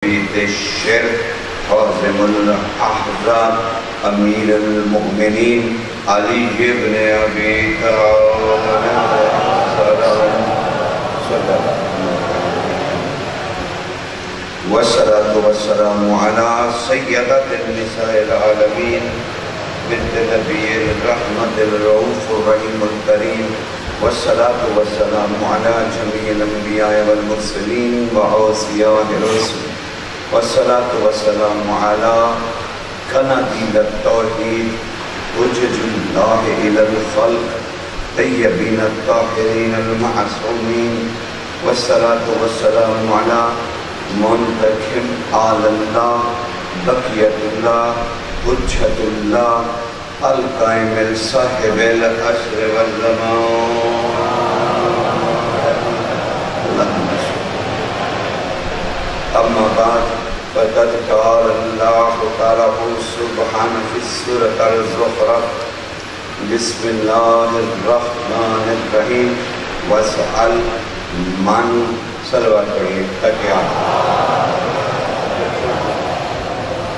الشرك خازم الأحزاب أمير المؤمنين علي بن أبي طالب والصلاة والسلام على سيدة النساء العالمين بنت نبي الرحمة الرؤوف الرحيم الكريم والصلاة والسلام على جميع الأنبياء والمرسلين وأوصياء الرسل والصلاة والسلام على قناديل التوحيد حجج الله إلى الخلق طيبين الطاهرين المعصومين والصلاة والسلام على منتخب آل الله بقية الله حجة الله القائم الصاحب العصر والزمان. أما بعد فقد قال الله تعالى سبحانه في سورة الزخرف بسم الله الرحمن الرحيم واسأل من صلوات پڑھیے تاکہ آپ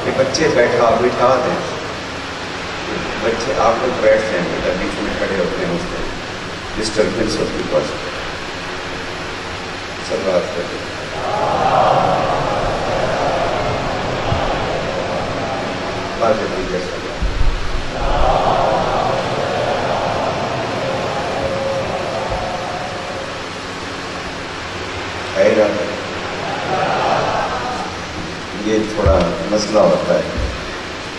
یہ بچے بٹھا دیں بچے آپ لوگ بیٹھتے ہیں بیٹا بیچ میں کھڑے ہوتے ہیں اس میں ڈسٹربنس ہوتی ہے بس صلوات پڑھیے باتیں دیجیے یہ تھوڑا مسئلہ ہوتا ہے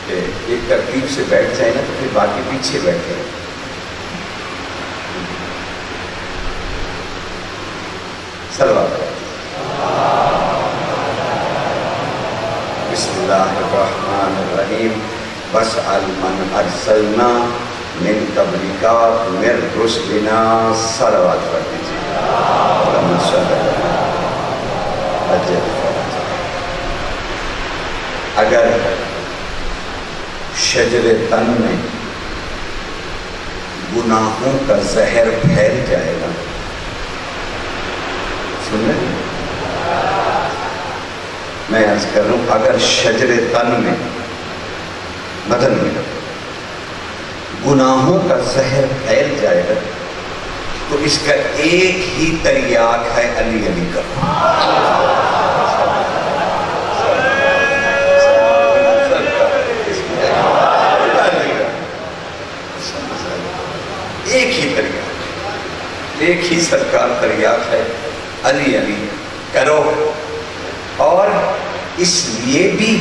کہ ایک ترتیب سے بیٹھ جائے نا تو پھر باقی پیچھے بیٹھے ہیں. صلوات بسم اللہ الرحمن الرحیم واسأل من ارسلنا من قبلک من رسلنا. صلوات پڑھ دیجیے. اگر شجر تن میں گناہوں کا زہر پھیل جائے گا, سن رہے ہیں میں عرض کر رہا ہوں, اگر شجر تن میں بدن میں گناہوں کا زہر پھیل جائے گا تو اس کا ایک ہی تریاق ہے علی علی کا. ایک ہی تریاق, ایک ہی سرکار تریاق ہے علی علی کرو. اور اس لیے بھی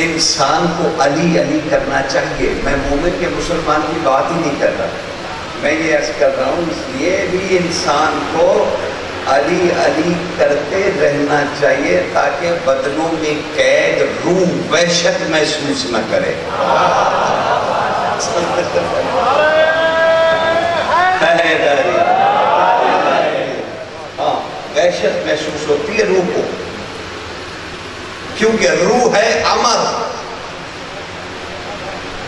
انسان کو علی علی کرنا چاہیے. میں مومن کے مسلمان کی بات ہی نہیں کر رہا, میں یہ عرض کر رہا ہوں اس لیے بھی انسان کو علی علی کرتے رہنا چاہیے تاکہ بدنوں میں قید روح وحشت محسوس نہ کرے. ہاں وحشت محسوس ہوتی ہے روح کو, کیونکہ روح ہے امر.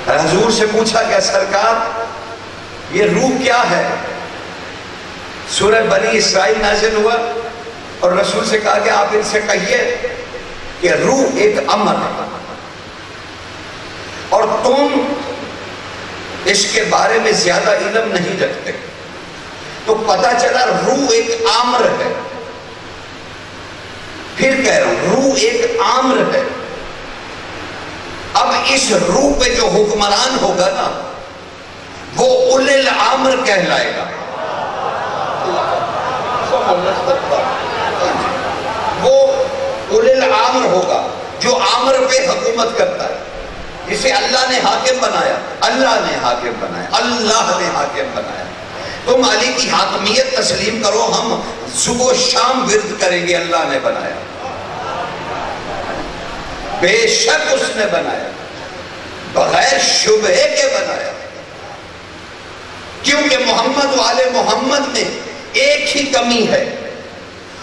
حضور سے پوچھا کہ سرکار یہ روح کیا ہے؟ سورہ بنی اسرائیل نازل ہوا اور رسول سے کہا کہ آپ ان سے کہیے کہ روح ایک امر ہے اور تم اس کے بارے میں زیادہ علم نہیں رکھتے. تو پتہ چلا روح ایک آمر ہے. پھر کہہ رہا ہوں روح ایک آمر ہے. اب اس روح پہ جو حکمران ہوگا نا وہ اولی الامر کہلائے گا. وہ اولی الامر ہوگا جو آمر پہ حکومت کرتا ہے, جسے اللہ نے حاکم بنایا. اللہ نے حاکم بنایا, اللہ نے حاکم بنایا. تم علی کی حاکمیت تسلیم کرو, ہم صبح و شام ورد کریں گے. اللہ نے بنایا, بے شک اس نے بنایا, بغیر شبہ کے بنایا. کیونکہ محمد والے محمد میں ایک ہی کمی ہے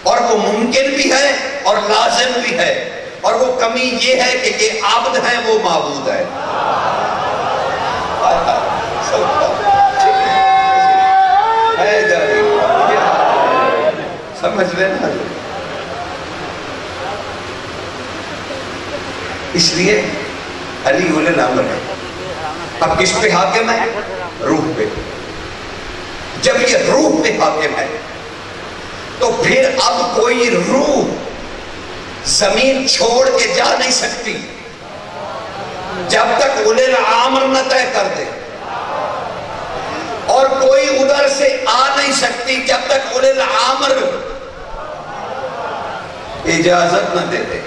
اور وہ ممکن بھی ہے اور لازم بھی ہے, اور وہ کمی یہ ہے کہ یہ عبد ہے وہ معبود ہے. سمجھ لینا. اس لیے علی اولی الامر ہے. اب کس پہ حاکم ہے؟ روح پہ. جب یہ روح پہ حاکم ہے تو پھر اب کوئی روح زمین چھوڑ کے جا نہیں سکتی جب تک اولی الامر نہ طے کر دے، اور کوئی ادھر سے آ نہیں سکتی جب تک اولی الامر اجازت نہ دے دے.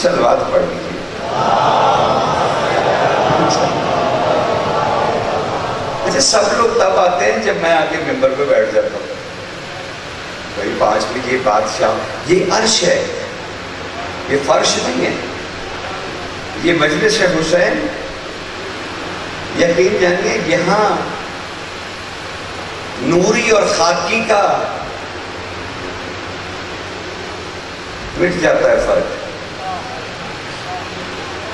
صلوات پڑھ لیجیے. اچھا، سب لوگ تب آتے ہیں جب میں آ کے ممبر پہ بیٹھ جاتا ہوں. بھائی 5 بجے بادشاہ، یہ عرش ہے، یہ فرش نہیں ہے، یہ مجلس حسین. یقین جانیے یہاں نوری اور خاکی کا مٹ جاتا ہے فرق.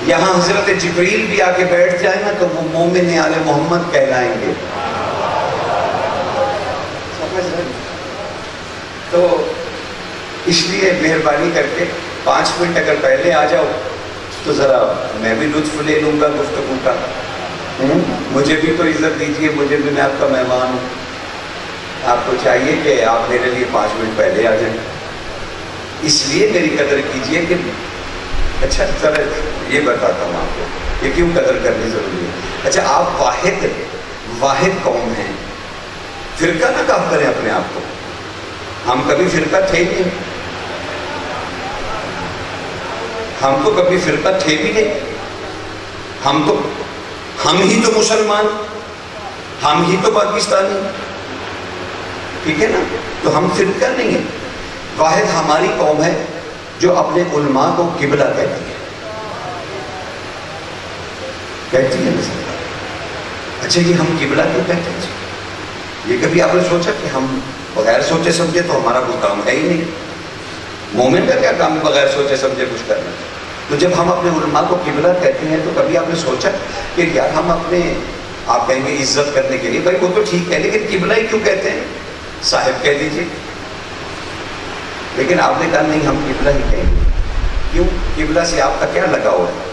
یہاں حضرت جبریل بھی آ کے بیٹھ جائے نا تو وہ مومن آل محمد کہلائیں گے. سمجھ رہے؟ تو اس لیے مہربانی کر کے 5 منٹ اگر پہلے آ جاؤ تو ذرا میں بھی لطف لے لوں گا گفتگو کا. مجھے بھی تو عزت دیجیے، مجھے بھی، میں آپ کا مہمان ہوں. آپ کو چاہیے کہ آپ میرے لیے 5 منٹ پہلے آ جائیں. اس لیے میری قدر کیجیے کہ اچھا ذرا یہ بتاتا ہوں آپ کو یہ کیوں قدر کرنی ضروری ہے. اچھا، آپ واحد قوم ہیں، فرقہ نہ کام کریں اپنے آپ کو. ہم کبھی فرقہ تھے نہیں، ہم تو کبھی فرقہ تھے بھی نہیں. ہم ہی تو مسلمان، ہم ہی تو پاکستانی، ٹھیک ہے نا؟ تو ہم فرقہ نہیں ہیں. واحد ہماری قوم ہے جو اپنے علماء کو قبلہ کہتی ہے. کہتی ہے نا. اچھا، یہ ہم قبلہ کیوں کہتے ہیں؟ یہ کبھی آپ نے سوچا کہ ہم بغیر سوچے سمجھے تو ہمارا کوئی کام ہے ہی نہیں. مومن کا کیا کام ہے بغیر سوچے سمجھے کچھ کرنا؟ تو جب ہم اپنے علماء کو قبلہ کہتے ہیں تو کبھی آپ نے سوچا کہ یار ہم اپنے، آپ کہیں گے عزت کرنے کے لیے، بھائی وہ تو ٹھیک ہے لیکن قبلہ ہی کیوں کہتے ہیں؟ صاحب کہہ دیجیے. لیکن آپ نے کہا نہیں، ہم قبلہ ہی کہیں گے. کیوں؟ قبلہ سے آپ کا کیا لگاؤ ہے؟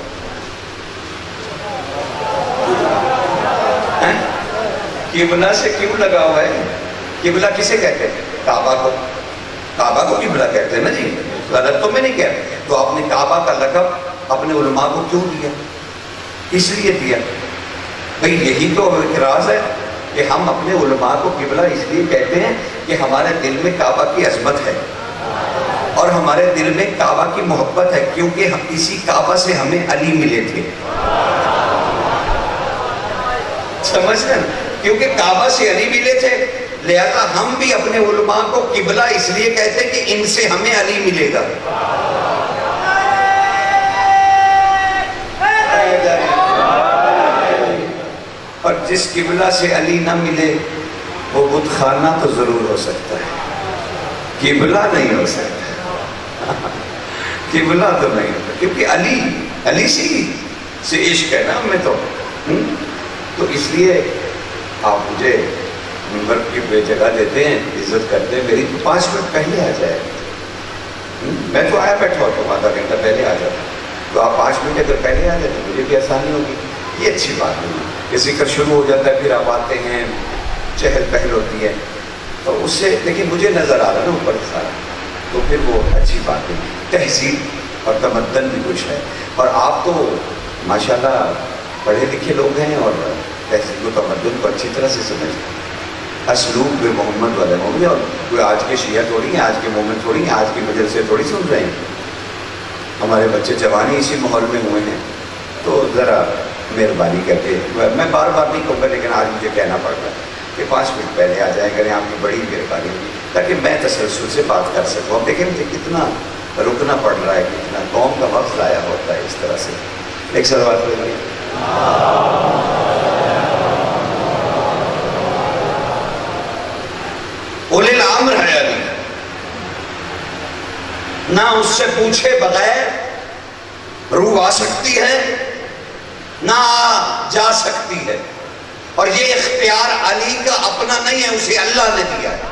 قبلہ سے کیوں لگاؤ ہے؟ قبلہ کسے کہتے ہیں؟ کعبہ کو. کعبہ کو قبلہ کہتے ہیں نا جی، غلط تو میں نہیں کہتا. تو آپ نے کعبہ کا لقب اپنے علماء کو کیوں دیا؟ اس لیے دیا بھئی یہی تو اعتراض ہے کہ ہم اپنے علماء کو قبلہ اس لیے کہتے ہیں کہ ہمارے دل میں کعبہ کی عظمت ہے اور ہمارے دل میں کعبہ کی محبت ہے، کیونکہ اسی کعبہ سے ہمیں علی ملے تھے. سمجھ رہے ہیں؟ کیونکہ کعبہ سے علی ملے تھے، لہذا ہم بھی اپنے علماء کو قبلہ اس لیے کہتے ہیں کہ ان سے ہمیں علی ملے گا. اور جس قبلہ سے علی نہ ملے وہ بت خانہ تو ضرور ہو سکتا ہے، قبلہ نہیں ہو سکتا. قبلہ تو نہیں ہوتا، کیونکہ علی سے عشق ہے نا ہمیں تو اس لیے آپ مجھے ممبر کی بے جگہ دیتے ہیں، عزت کرتے ہیں میری. تو 5 منٹ پہلے آ جائے. میں تو آیا بیٹھا ہوتا ہوں، آدھا گھنٹہ پہلے آ جاتا. تو آپ 5 منٹ اگر پہلے آ جائے تو مجھے بھی آسانی ہوگی. یہ اچھی بات نہیں ہے. ذکر شروع ہو جاتا ہے، پھر آپ آتے ہیں، چہل پہل ہوتی ہے تو اس سے، لیکن مجھے نظر آ رہا نا اوپر سارا، تو پھر وہ اچھی بات ہے. تہذیب اور تمدن بھی کچھ ہے. اور آپ تو ماشاءاللہ پڑھے لکھے لوگ ہیں اور تہذیب و تمدن کو اچھی طرح سے سمجھتے ہیں. اسلوب بے محمد والے ہوں گے، اور کوئی آج کے شیعہ تھوڑی ہیں، آج کے مومن تھوڑی ہیں، آج کی مجلسیں تھوڑی سن رہے ہیں. ہمارے بچے جوانی اسی ماحول میں ہوئے ہیں. تو ذرا مہربانی کر کے، میں بار بار نہیں کہوں گا لیکن آج مجھے کہنا پڑ رہا ہے کہ 5 منٹ پہلے آ جائیں کریں. آپ کی بڑی مہربانی ہوگی تاکہ میں تسلسل سے بات کر سکوں. اب دیکھیں مجھے کتنا رکنا پڑ رہا ہے، کتنا قوم کا وقت ضائع ہوتا ہے اس طرح سے. ایک صلوات پڑھیے. اولی الامر ہے علی، نہ اس سے پوچھے بغیر روح آ سکتی ہے نہ جا سکتی ہے. اور یہ اختیار علی کا اپنا نہیں ہے، اسے اللہ نے دیا ہے.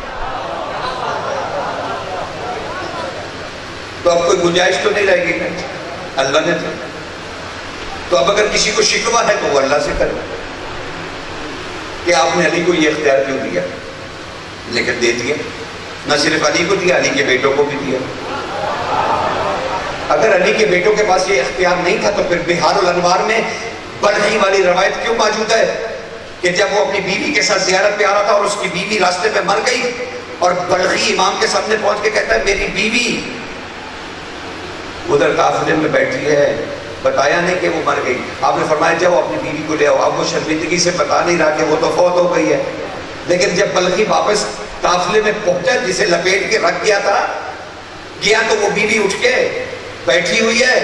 تو تو اب کوئی گنجائش تو نہیں رہے گی نا، اللہ نے تو اب اگر کسی کو شکوہ ہے تو وہ اللہ سے کرے کہ آپ نے علی کو یہ اختیار کیوں دیا، لیکن دے دیا، نہ صرف علی کو دیا، علی کے بیٹوں کو بھی دیا۔ اگر علی کے بیٹوں کے پاس یہ اختیار نہیں تھا تو پھر بہار الانوار میں بلخی والی روایت کیوں موجود ہے کہ جب وہ اپنی بیوی کے ساتھ زیارت پہ آ رہا تھا اور اس کی بیوی راستے میں مر گئی اور بلخی امام کے سامنے پہنچ کے کہتا ہے میری بیوی ادھر قافلے میں بیٹھی ہے، بتایا نہیں کہ وہ مر گئی۔ آپ نے فرمایا جاؤ اپنی بیوی کو لے آؤ۔ اب وہ شرمندگی سے بتا نہیں رہا کہ وہ تو فوت ہو گئی ہے، لیکن جب بلخی واپس قافلے میں پہنچا جسے لپیٹ کے رکھ گیا تھا، گیا تو وہ بیوی اٹھ کے بیٹھی ہوئی ہے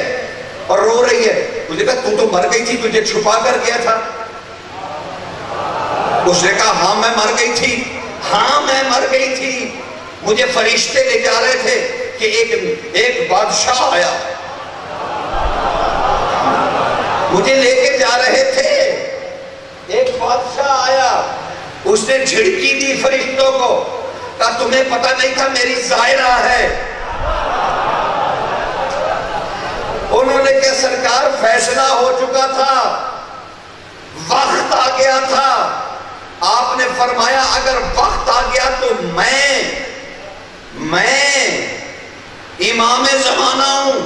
اور رو رہی ہے۔ مجھے کہا تو مر گئی تھی، تجھے چھپا کر گیا تھا۔ اس نے کہا ہاں میں مر گئی تھی، ہاں میں مر گئی تھی، مجھے فرشتے لے جا رہے تھے کہ ایک بادشاہ آیا، مجھے لے کے جا رہے تھے، ایک بادشاہ آیا، اس نے جھڑکی دی فرشتوں کو، کہا تمہیں پتہ نہیں تھا میری زائرہ ہے۔ انہوں نے کہا سرکار فیصلہ ہو چکا تھا، وقت آ گیا تھا، آپ نے فرمایا اگر وقت آ گیا تو میں امام زمانہ ہوں،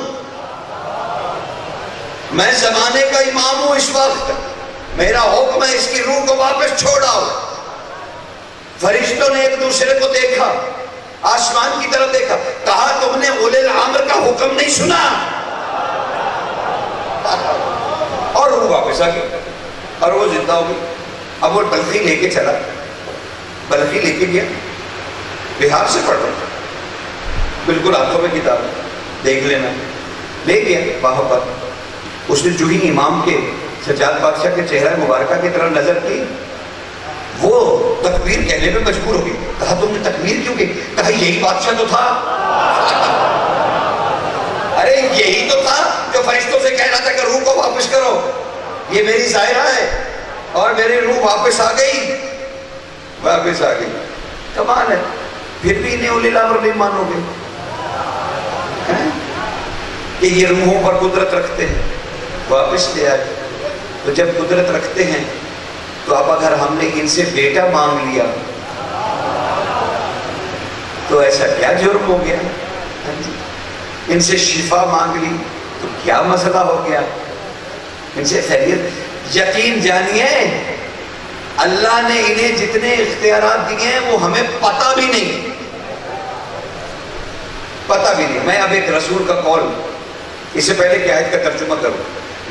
میں زمانے کا امام ہوں، اس وقت میرا حکم ہے اس کی روح کو واپس چھوڑاؤ۔ فرشتوں نے ایک دوسرے کو دیکھا، آسمان کی طرف دیکھا، کہا تم نے اولے الامر کا حکم نہیں سنا، اور روح واپس آ گئی اور وہ زندہ ہو گئی۔ اب وہ بلخی لے کے چلا، بلخی لے کے گیا، بہار سے پڑھ رہا، بالکل ہاتھوں میں کتاب دیکھ لینا، لے گیا وہاں پر۔ اس نے جو ہی امام کے سجاد بادشاہ کے چہرہ مبارکہ کی طرف نظر کی، وہ تکبیر کہنے پہ مجبور ہو گئی۔ کہا تم نے تکبیر کیوں کی؟ کہا یہی بادشاہ تو تھا، ارے یہی تو تھا جو فرشتوں سے کہہ رہا تھا کہ روح کو واپس کرو، یہ میری زائرہ ہے اور میری روح واپس آ گئی، واپس آ گئی۔ کمال ہے، پھر بھی انہیں اولی الامر نہیں مانو گے کہ یہ روحوں پر قدرت رکھتے ہیں، واپس لے آئے۔ تو جب قدرت رکھتے ہیں تو اب اگر ہم نے ان سے بیٹا مانگ لیا تو ایسا کیا جرم ہو گیا؟ ان سے شفا مانگ لی تو کیا مسئلہ ہو گیا؟ ان سے خیریت، یقین جانیے اللہ نے انہیں جتنے اختیارات دیے ہیں وہ ہمیں پتہ بھی نہیں، پتہ بھی نہیں۔ میں اب ایک رسول کا قول، اس سے پہلے کہ آیت کا ترجمہ کروں،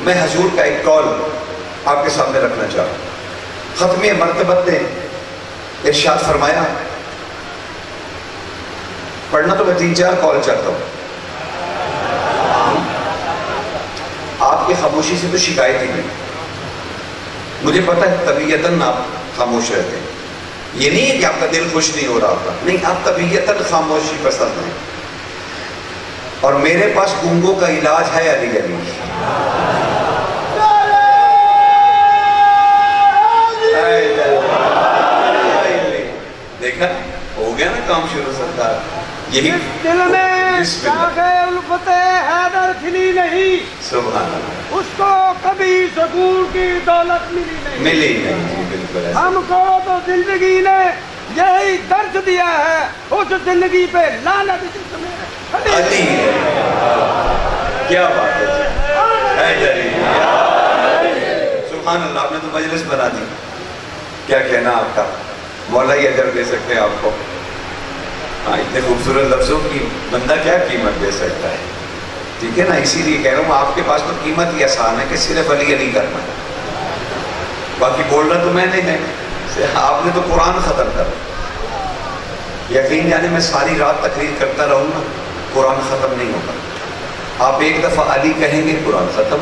میں حضور کا ایک قول آپ کے سامنے رکھنا چاہتا ہوں۔ ختم مرتبت نے ارشاد فرمایا، پڑھنا تو میں 3-4 قول چاہتا ہوں، آپ کی خاموشی سے تو شکایت ہی نہیں، مجھے پتہ ہے طبیعتاً آپ خاموش رہتے ہیں، یہ نہیں ہے کہ آپ کا دل خوش نہیں ہو رہا ہوتا، نہیں، آپ طبیعتاً خاموشی پسند ہیں، اور میرے پاس گونگوں کا علاج ہے علی علی۔ دیکھا ہو گیا نا کام شروع سرکار، یہی دل میں داغ الفت حیدر کھلی نہیں، سبحان اللہ، اس کو کبھی سکون کی دولت ملی نہیں، ملی نہیں، جی بالکل ایسا۔ ہم کو تو زندگی نے یہی درد دیا ہے، اس زندگی پہ لعنت جس میں علی، کیا بات ہے حیدری، سبحان اللہ، آپ نے تو مجلس بنا دی، کیا کہنا آپ کا، مولا ہی اجر دے سکتے ہیں آپ کو۔ ہاں، اتنے خوبصورت لفظوں کی بندہ کیا قیمت دے سکتا ہے، ٹھیک ہے نا، اسی لیے کہہ رہا ہوں آپ کے پاس تو قیمت ہی آسان ہے کہ صرف علی علی کرنا ہے، باقی بولنا تو میں نے ہے، آپ نے تو قرآن ختم کر، یقین یعنی میں ساری رات تقریر کرتا رہوں گا، قرآن ختم نہیں ہوگا۔ آپ ایک دفعہ علی کہیں گے قرآن ختم،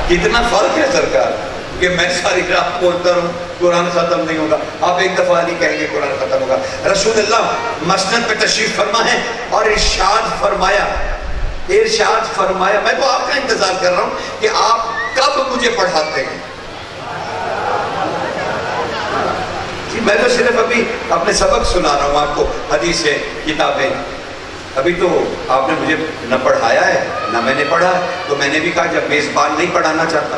کتنا فرق ہے سرکار، کہ میں ساری رات بولتا رہوں قرآن ختم نہیں ہوگا، آپ ایک دفعہ علی کہیں گے قرآن ختم ہوگا۔ رسول اللہ مسند پہ تشریف فرما ہے اور ارشاد فرمایا، میں تو آپ کا انتظار کر رہا ہوں کہ آپ کب مجھے پڑھاتے ہیں، میں تو صرف ابھی اپنے سبق سنا رہا ہوں آپ کو، حدیثیں، کتابیں، ابھی تو آپ نے مجھے نہ پڑھایا ہے نہ میں نے پڑھا ہے، تو میں نے بھی کہا جب میزبان نہیں پڑھانا چاہتا،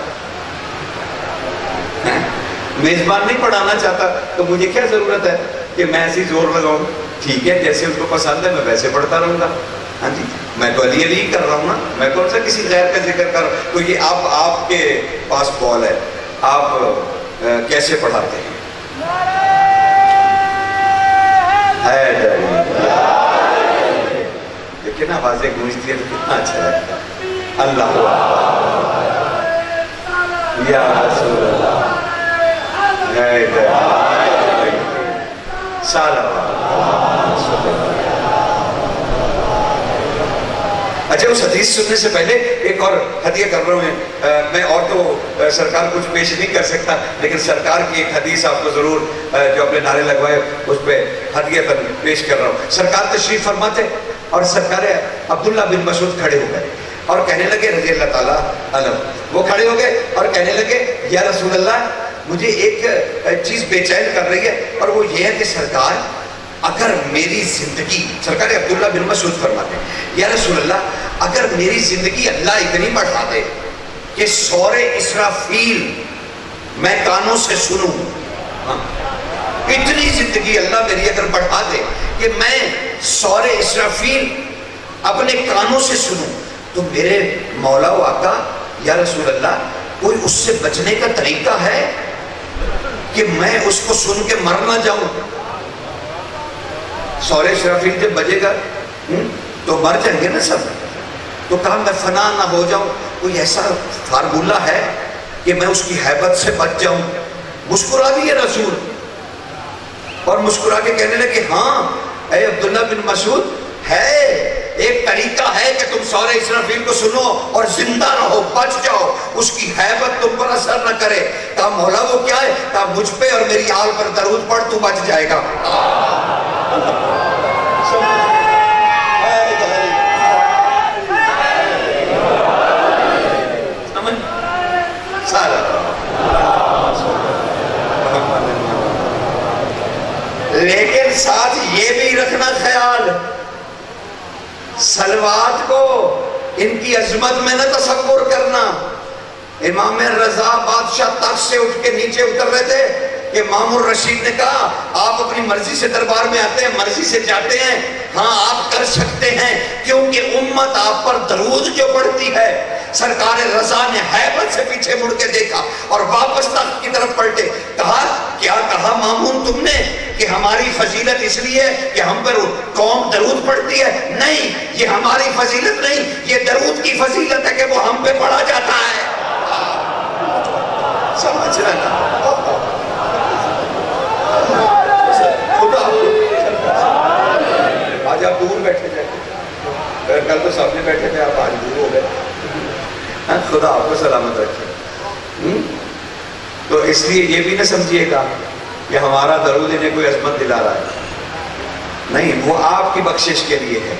میزبان نہیں پڑھانا چاہتا تو مجھے کیا ضرورت ہے کہ میں ایسی زور لگاؤں؟ ٹھیک ہے، جیسے اس کو پسند ہے میں ویسے پڑھتا رہوں گا. ہاں جی، میں تو علی علی کر رہا ہوں نا، میں کون سا کسی غیر کا ذکر کر رہا ہوں؟ تو یہ آپ کے پاس بال ہے، آپ کیسے پڑھاتے ہیں؟ لیکن آوازیں گونجتی ہے تو کتنا اچھا لگتا ہے. اللہ یا رسول اللہ اچھا، اس حدیث سننے سے پہلے ایک اور ہدیہ کر رہا ہوں میں، اور تو سرکار کچھ پیش نہیں کر سکتا، لیکن سرکار کی ایک حدیث آپ کو ضرور جو اپنے نعرے لگوائے اس پہ ہدیہ پیش کر رہا ہوں. سرکار تشریف فرماتے اور سرکار عبداللہ بن مسعود کھڑے ہو گئے اور کہنے لگے رضی اللہ تعالیٰ عنہ، وہ کھڑے ہو گئے اور کہنے لگے یا رسول اللہ، مجھے ایک چیز بے چین کر رہی ہے، اور وہ یہ ہے کہ سرکار اگر میری زندگی، سرکار عبداللہ بن مسعود فرماتے ہیں یا رسول اللہ اگر میری زندگی اللہ اتنی بڑھا دے کہ سور اسرافیل میں کانوں سے سنوں، اتنی زندگی اللہ میری اگر بڑھا دے کہ میں سور اسرافیل اپنے کانوں سے سنوں، تو میرے مولا و آقا یا رسول اللہ کوئی اس سے بچنے کا طریقہ ہے کہ میں اس کو سن کے مر نہ جاؤں؟ سور اسرافیل جب بجے گا تو مر جائیں گے نا سب، تو کہا میں فنا نہ ہو جاؤں، کوئی ایسا فارمولہ ہے کہ میں اس کی ہیبت سے بچ جاؤں؟ مسکرا دیے رسول اور مسکرا کے کہنے لگے ہاں اے عبداللہ بن مسعود، ہے ایک طریقہ ہے کہ تم سور اسرافیل کو سنو اور زندہ رہو، بچ جاؤ، اس کی ہیبت تم پر اثر نہ کرے. کہا مولا وہ کیا ہے؟ کہا مجھ پہ اور میری آل پر درود پڑھ، تو بچ جائے گا. لیکن ساتھ یہ بھی رکھنا خیال، صلوات کو ان کی عظمت میں نہ تصور کرنا. امام رضا بادشاہ تخت سے اٹھ کے نیچے اتر رہے تھے کہ امام الرشید نے کہا آپ اپنی مرضی سے دربار میں آتے ہیں، مرضی سے جاتے ہیں، ہاں آپ کر سکتے ہیں کیونکہ امت آپ پر درود جو پڑھتی ہے. سرکار رضا نے ہیبت سے پیچھے مڑ کے دیکھا اور واپس تخت کی طرف پلٹے. کہا کیا کہا مامون تم نے کہ ہماری فضیلت اس لیے کہ ہم پر قوم درود پڑھتی ہے؟ نہیں، یہ ہماری فضیلت نہیں، یہ درود کی فضیلت ہے کہ وہ ہم پہ پڑھا جاتا ہے. سمجھ رہا آج آپ دور بیٹھے جائیں، کل تو سامنے بیٹھے تھے، آپ آج دور ہو گئے. خدا آپ کو سلامت رکھے. تو اس لیے یہ بھی نہ سمجھیے گا کہ ہمارا درود انہیں کوئی عظمت دلا رہا ہے، نہیں، وہ آپ کی بخشش کے لیے ہے.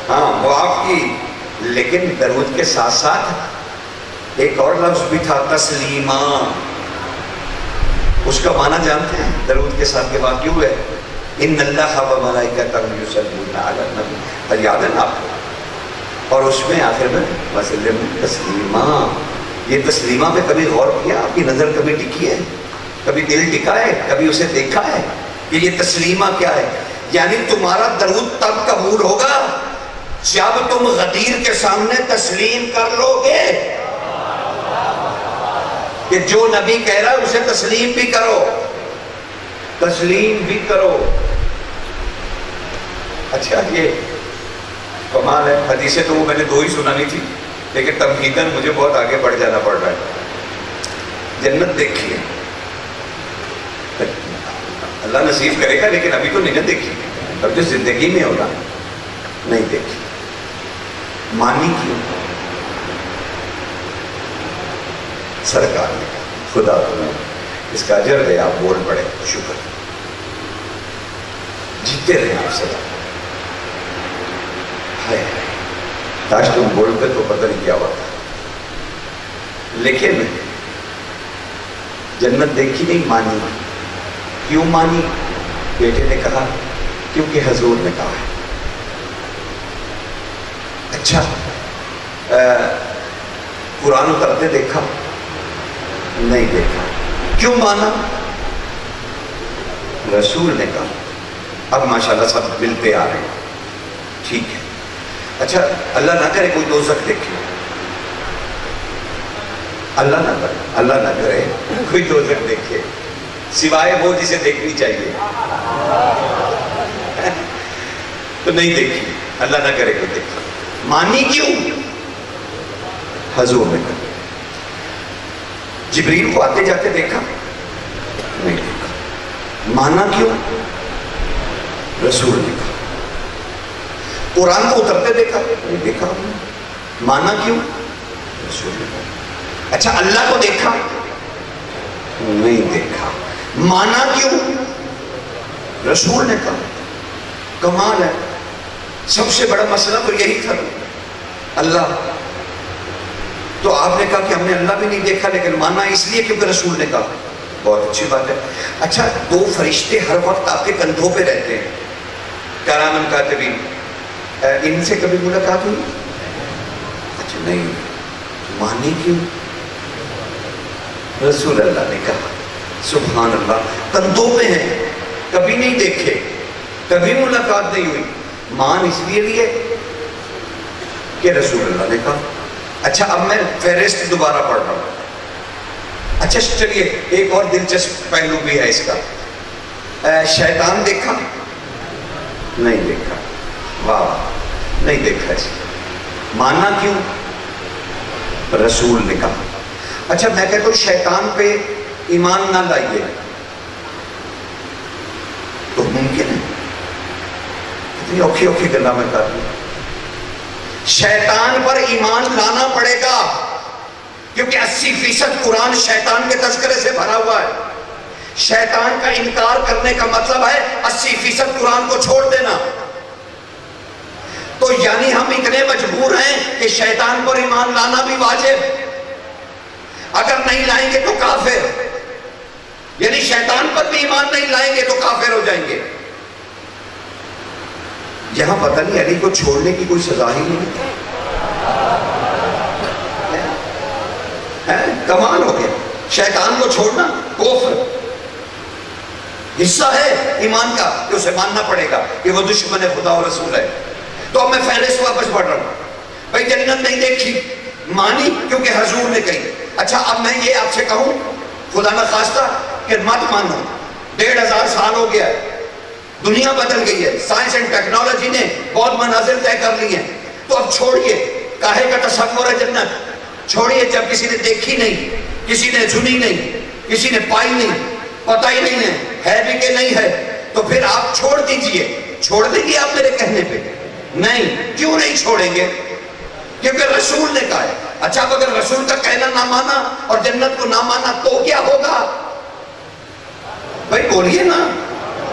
ہاں وہ آپ کی، لیکن درود کے ساتھ ساتھ ایک اور لفظ بھی تھا، تسلیمہ. اس کا معنی جانتے ہیں درود کے ساتھ کے بعد کیوں ہے؟ ان اللہ و ملائکتہ یصلون علی النبی، اور یاد ہے نا آپ کو؟ اور اس میں آخر میں وسلم تسلیمہ. یہ تسلیمہ پہ کبھی غور کیا؟ آپ کی نظر کبھی ٹکی ہے؟ کبھی دل ٹکا ہے؟ کبھی اسے دیکھا ہے کہ یہ تسلیمہ کیا ہے؟ یعنی تمہارا درود تب قبول ہوگا جب تم غدیر کے سامنے تسلیم کر لو گے کہ جو نبی کہہ رہا ہے اسے تسلیم بھی کرو، تسلیم بھی کرو. اچھا یہ کمال ہے. حدیثیں تو وہ میں نے 2 ہی سنانی تھی، لیکن تمہیداً مجھے بہت آگے بڑھ جانا پڑ رہا ہے. جنت دیکھیے، اللہ نصیب کرے گا، لیکن ابھی تو نہیں دیکھی، اب جو زندگی میں ہوگا نہیں دیکھی. مانی کیوں؟ سرکار نے خدا تمہیں اس کا اجر دے، آپ بول پڑے شکر، جیتے رہے آپ سدا. کاش تم بولتے تو پتہ نہیں کیا ہوتا. لیکن جنت دیکھی نہیں، مانی. کیوں مانی؟ بیٹے نے کہا کیونکہ حضور نے کہا ہے. اچھا قرآن اترتے دیکھا؟ نہیں دیکھا. کیوں مانا؟ رسول نے کہا. اب ماشاءاللہ سب ملتے آ رہے ہیں. ٹھیک ہے. اچھا اللہ نہ کرے کوئی دوزخ دیکھے, اللہ نہ کرے کوئی دوزخ دیکھے, سوائے وہ جسے دیکھنی چاہیے تو نہیں دیکھی. اللہ نہ کرے کوئی دیکھا. مانی کیوں؟ حضور نے کہا. جبریل کو آتے جاتے دیکھا؟ نہیں دیکھا. مانا کیوں؟ رسول نے کہا. قرآن کو اترتے دیکھا؟ نہیں دیکھا. مانا کیوں؟ رسول نے کہا. اچھا اللہ کو دیکھا؟ نہیں دیکھا. مانا کیوں؟ رسول نے کہا. کمال ہے. سب سے بڑا مسئلہ تو یہی تھا اللہ. تو آپ نے کہا کہ ہم نے اللہ بھی نہیں دیکھا, لیکن مانا اس لیے کیونکہ رسول نے کہا. بہت اچھی بات ہے. اچھا دو فرشتے ہر وقت آپ کے کندھوں پہ رہتے ہیں, کرامن کاتبین, ان سے کبھی ملاقات ہوئی؟ اچھا نہیں. مانی کیوں؟ رسول اللہ نے کہا. سبحان اللہ. کندھوں پہ ہیں, کبھی نہیں دیکھے, کبھی ملاقات نہیں ہوئی. مان اس لیے کہ رسول اللہ نے کہا. اچھا اب میں فہرست دوبارہ پڑھ رہا ہوں. اچھا چلیے ایک اور دلچسپ پہلو بھی ہے اس کا. شیطان دیکھا؟ نہیں دیکھا. واہ, نہیں دیکھا جی. ماننا کیوں؟ رسول نے کہا. اچھا میں کہتا ہوں شیطان پہ ایمان نہ لائیے تو ممکن ہے؟ اتنی اوکھی اوکھی گلا میں کر رہی. شیطان پر ایمان لانا پڑے گا, کیونکہ 80% قرآن شیطان کے تذکرے سے بھرا ہوا ہے. شیطان کا انکار کرنے کا مطلب ہے 80% قرآن کو چھوڑ دینا. تو یعنی ہم اتنے مجبور ہیں کہ شیطان پر ایمان لانا بھی واجب. اگر نہیں لائیں گے تو کافر, یعنی شیطان پر بھی ایمان نہیں لائیں گے تو کافر ہو جائیں گے. یہاں پتہ نہیں علی کو چھوڑنے کی کوئی سزا ہی نہیں ہے. کمال ہو گیا. شیطان کو چھوڑنا کفر, حصہ ہے ایمان کا کہ اسے ماننا پڑے گا کہ وہ دشمن خدا و رسول ہے. تو اب میں فہرست واپس پڑھ رہا ہوں. بھائی جنت نہیں دیکھی, مانی کیونکہ حضور نے کہی. اچھا اب میں یہ آپ سے کہوں, خدا نہ خواستہ کہ مت مانو, 1500 سال ہو گیا ہے, دنیا بدل گئی ہے, سائنس اینڈ ٹیکنالوجی نے بہت مناظر طے کر لی ہیں. تو اب چھوڑیے, کاہے کا تصور ہے جنت, چھوڑیے. جب کسی نے دیکھی نہیں, کسی نے سنی نہیں, کسی نے پائی نہیں, پتہ ہی نہیں ہے بھی کہ نہیں ہے, تو پھر آپ چھوڑ دیجئے. چھوڑ دیں گے آپ میرے کہنے پہ؟ نہیں. کیوں نہیں چھوڑیں گے؟ کیونکہ رسول نے کہا ہے. اچھا اب اگر رسول کا کہنا نہ مانا اور جنت کو نہ مانا تو کیا ہوگا؟ بھائی بولیے نا.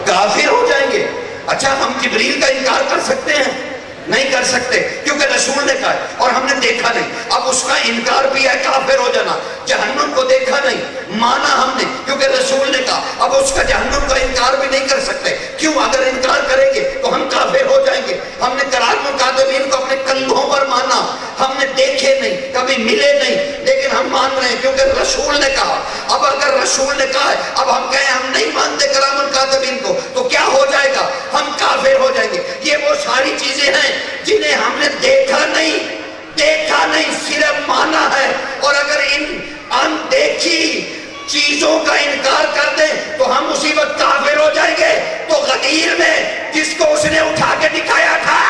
کافر ہو جائیں گے. اچھا ہم جبریل کا انکار کر سکتے ہیں؟ نہیں کر سکتے, کیونکہ رسول نے کہا ہے اور ہم نے دیکھا نہیں. اب اس کا انکار بھی ہے کافر ہو جانا. جہنم کو دیکھا نہیں, مانا ہم نے کیونکہ رسول نے کہا. اب اس کا جہنم کا انکار بھی نہیں کر سکتے. کیوں؟ اگر انکار کریں گے تو ہم کافر ہو جائیں گے. ہم نے کرام الکاتبین کو اپنے کندھوں پر مانا, ہم نے دیکھے نہیں, کبھی ملے نہیں, لیکن ہم مان رہے ہیں کیونکہ رسول نے کہا. اب اگر رسول نے کہا ہے, اب ہم کہیں ہم نہیں مانتے کرام الکاتبین کو, تو کیا ہو جائے گا؟ ہم کافر ہو جائیں گے. یہ وہ ساری چیزیں ہیں جنہیں ہم نے دیکھا نہیں, صرف مانا ہے. اور اگر ان اندیکھی چیزوں کا انکار کر دیں تو ہم اسی وقت کافر ہو جائیں گے. تو غدیر میں جس کو اس نے اٹھا کے دکھایا تھا,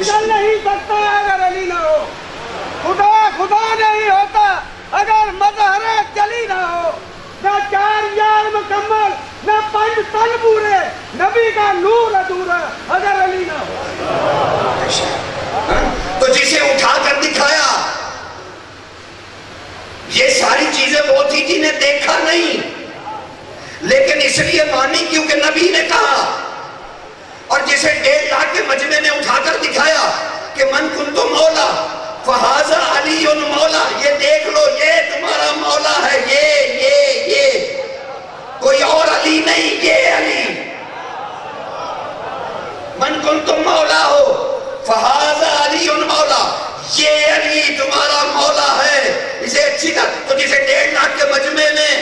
چل نہیں سکتا اگر علی نہ ہو. خدا نہیں ہوتا اگر مظہر چلی نہ ہو. نہ 4 یار مکمل, نہ 5 تن پورے, نبی کا نور ادھورا اگر علی نہ ہو. تو جسے اٹھا کر دکھایا, یہ ساری چیزیں وہ تھی جنہیں دیکھا نہیں, لیکن اس لیے مانی کیونکہ نبی نے کہا. اور جسے 1.5 لاکھ کے مجمع نے اٹھا کر دکھایا کہ من کنتم مولا ہو فہذا علی مولا، یہ علی تمہارا مولا ہے. اسے اچھی طرح جسے 1.5 لاکھ کے مجمع میں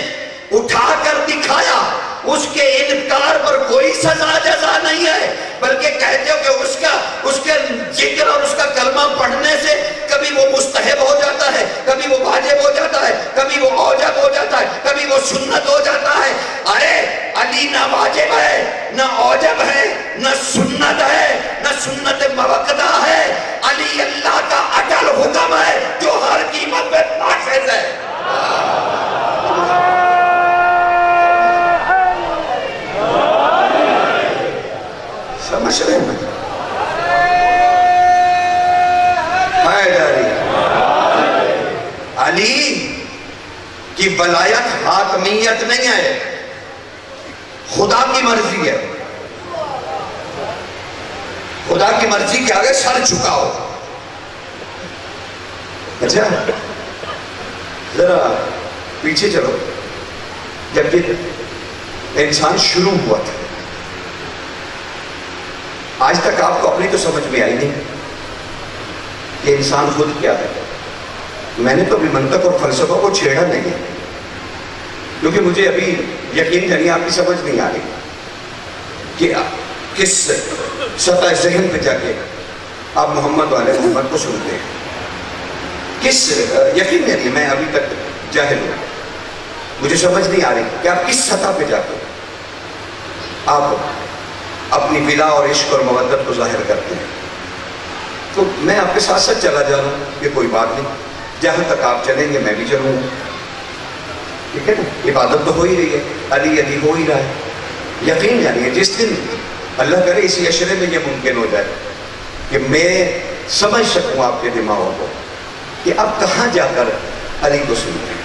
اٹھا کر دکھایا، اس کے انکار پر کوئی سزا جزا نہیں ہے، بلکہ کہتے ہو کہ اس کے ذکر اور اس کا کلمہ پڑھنے سے کبھی وہ مستحب ہو جاتا ہے، کبھی وہ واجب ہو جاتا ہے، کبھی وہ اوجب ہو جاتا ہے، کبھی وہ سنت ہو جاتا ہے. ارے علی نہ واجب ہے، نہ اوجب ہے، نہ سنت ہے، نہ سنت موقدہ ہے. علی اللہ کا اٹل حکم ہے جو ہر قیمت پہ نافذ ہے. سمجھ رہے ہیں؟ علی کی ولایت حاکمیت نہیں ہے، خدا کی مرضی ہے. خدا کی مرضی کے آگے سر جھکاؤ. اچھا ذرا پیچھے چلو. جب یہ انسان شروع ہوا تھا، آج تک آپ کو اپنی تو سمجھ میں آئی نہیں کہ انسان خود کیا ہے. میں نے تو ابھی منطق اور فلسفہ کو چھیڑا نہیں ہے، کیونکہ مجھے ابھی یقین جانی آپ کی سمجھ نہیں آ رہی کہ کس سطح ذہن پہ جا کے آپ محمد والے محمد کو سنتے ہیں. کس یقین جانی میں ابھی تک جاہل ہوں، مجھے سمجھ نہیں آ رہی کہ آپ کس سطح پہ جا کے آپ اپنی ولا اور عشق اور مودت کو ظاہر کرتے ہیں. تو میں آپ کے ساتھ ساتھ چلا جا رہا ہوں، یہ کوئی بات نہیں. جہاں تک آپ چلیں گے میں بھی چلوں گا. ٹھیک ہے نا؟ عبادت تو ہو ہی رہی ہے، علی علی ہو ہی رہا ہے. یقین جانیے جس دن اللہ کرے اسی عشرے میں یہ ممکن ہو جائے کہ میں سمجھ سکوں آپ کے دماغوں کو کہ اب کہاں جا کر علی کو سنتے ہیں.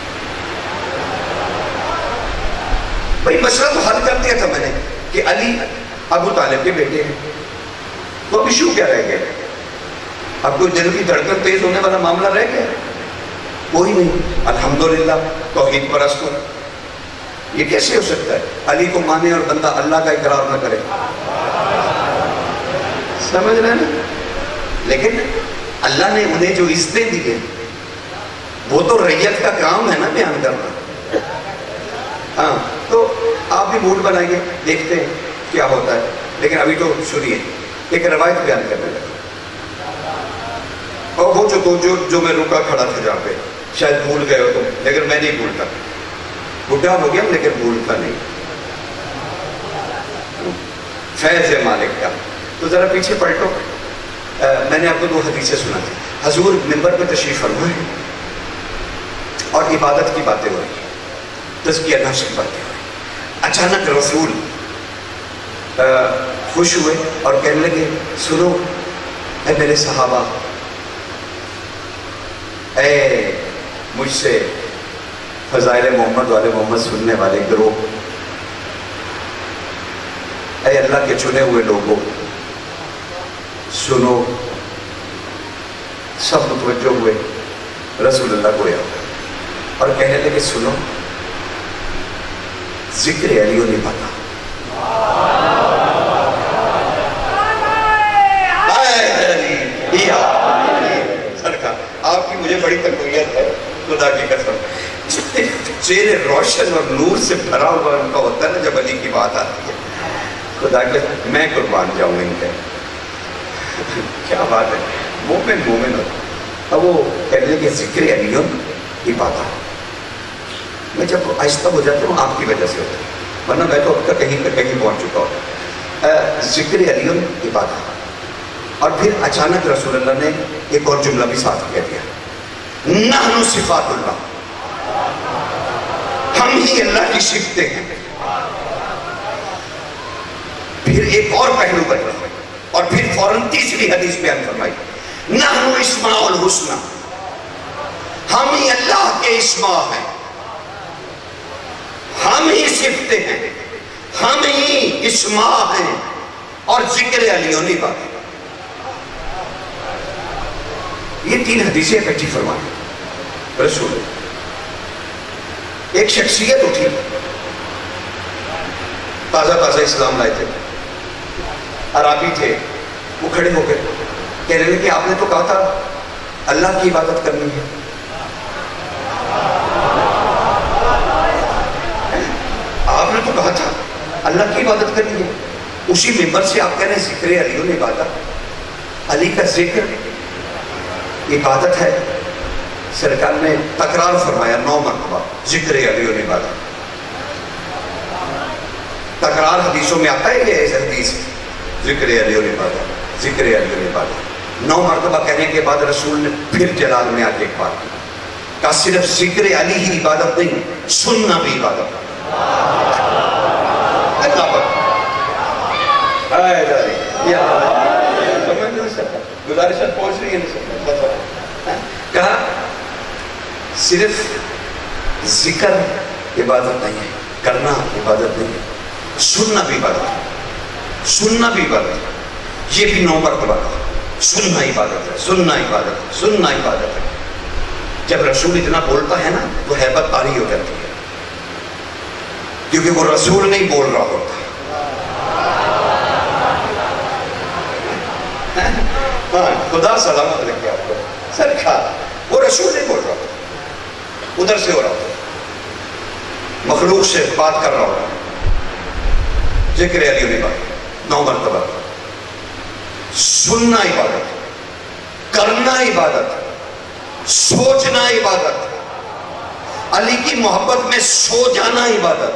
بھئی مسئلہ تو حل کر دیا تھا میں نے کہ علی ابو طالب کے بیٹے ہیں، تو اب ایشو کیا رہ گیا؟ اب کوئی دل کی دھڑکن تیز ہونے والا معاملہ رہ گیا؟ کوئی نہیں. الحمدللہ توحید پرست ہوں. یہ کیسے ہو سکتا ہے علی کو مانے اور بندہ اللہ کا اقرار نہ کرے؟ سمجھ رہے ہیں نا؟ لیکن اللہ نے انہیں جو عزتیں دی ہیں وہ تو ریت کا کام ہے نا بیان کرنا. ہاں تو آپ بھی موڈ بنائیے، دیکھتے ہیں کیا ہوتا ہے. لیکن ابھی تو سنیے ایک روایت بیان کرنے لگا. اور وہ جو میں رکا کھڑا تھا جہاں پہ، شاید بھول گئے ہو تم، لیکن میں نہیں بھولتا. بڈھا ہو گیا لیکن بھولتا نہیں. فیض ہے مالک کا. تو ذرا پیچھے پلٹو. میں نے آپ کو 2 حدیثیں سنا تھی. حضور منبر پہ تشریف فرما ہے اور عبادت کی باتیں ہو رہی، تزکیہ نفس کی باتیں ہو رہی. اچانک رسول خوش ہوئے اور کہنے لگے سنو اے میرے صحابہ، اے مجھ سے فضائل محمد والے محمد سننے والے گروہ، اے اللہ کے چنے ہوئے لوگوں سنو. سب متوجہ ہوئے رسول اللہ کو یاد اور کہنے لگے سنو، ذکر علی نہیں پاتا. سرکار آپ کی مجھے بڑی تقویت ہے خدا کی قسم. چہرے روشن اور نور سے بھرا ہوا ان کا ہوتا ہے نا جب علی کی بات آتی ہے. خدا کے میں قربان جاؤں ان کے. کیا بات ہے، مومن ہوتا. اب وہ کہنے لگے ذکر علی کی بات ہے. میں جب آہستہ ہو جاتا ہوں آپ کی وجہ سے ہوتا ہے، ورنہ میں تو اب تک کہیں پہ کہیں پہنچ چکا ہوں. ذکر علی کی بات ہے. اور پھر اچانک رسول اللہ نے ایک اور جملہ بھی ساتھ کہہ دیا، نحن صفات اللہ، ہم ہی اللہ کی صفتیں ہیں. پھر ایک اور پہلو بنا اور پھر فوراً تیسری حدیث بیان فرمائی، نحن اسماء الحسنى، ہم ہی اللہ کے اسماء ہیں، ہم ہی صفتیں ہیں، ہم ہی اسماء ہیں اور ذکر علیونی بات. یہ 3 حدیثیں اکٹھی فرمائیں رسول. ایک شخصیت اٹھی، تازہ اسلام لائے تھے، عربی تھے، وہ کھڑے ہو گئے، کہہ رہے کہ آپ نے تو کہا تھا اللہ کی عبادت کرنی ہے. آپ نے تو کہا تھا اللہ کی عبادت کرنی ہے. اسی ممبر سے آپ کہہ رہے ہیں ذکر علی عبادت. علی کا ذکر عبادت ہے. سرکار نے تکرار فرمایا 9 مرتبہ ذکر علی عبادت. تکرار حدیثوں میں آتا ہے یہ حدیث ذکر علی عبادت، ذکر علی عبادت. 9 مرتبہ کہنے کے بعد رسول نے پھر جلال میں آ کے ایک بات کی، کہا صرف ذکر علی ہی عبادت نہیں، سننا بھی عبادت ہے. گزارشت پہنچ رہی ہے. کہا صرف ذکر عبادت نہیں ہے، کرنا عبادت نہیں ہے، سننا بھی عبادت ہے. سننا بھی عبادت ہے. یہ بھی 9 مرتبہ کہا سننا عبادت ہے، سننا عبادت ہے، سننا عبادت ہے. جب رسول اتنا بولتا ہے نا تو ہیبت طاری ہو جاتی ہے، کیونکہ وہ رسول نہیں بول رہا ہوتا. ہاں خدا سلامت رکھے آپ کو. سرکار وہ رسول نہیں بول رہا ہوتا، ادھر سے ہو رہا ہوتا، مخلوق سے بات کر رہا ہوتا. ذکر علی عبادت 9 مرتبہ. سننا عبادت، کرنا عبادت، سوچنا عبادت، علی کی محبت میں سو جانا عبادت،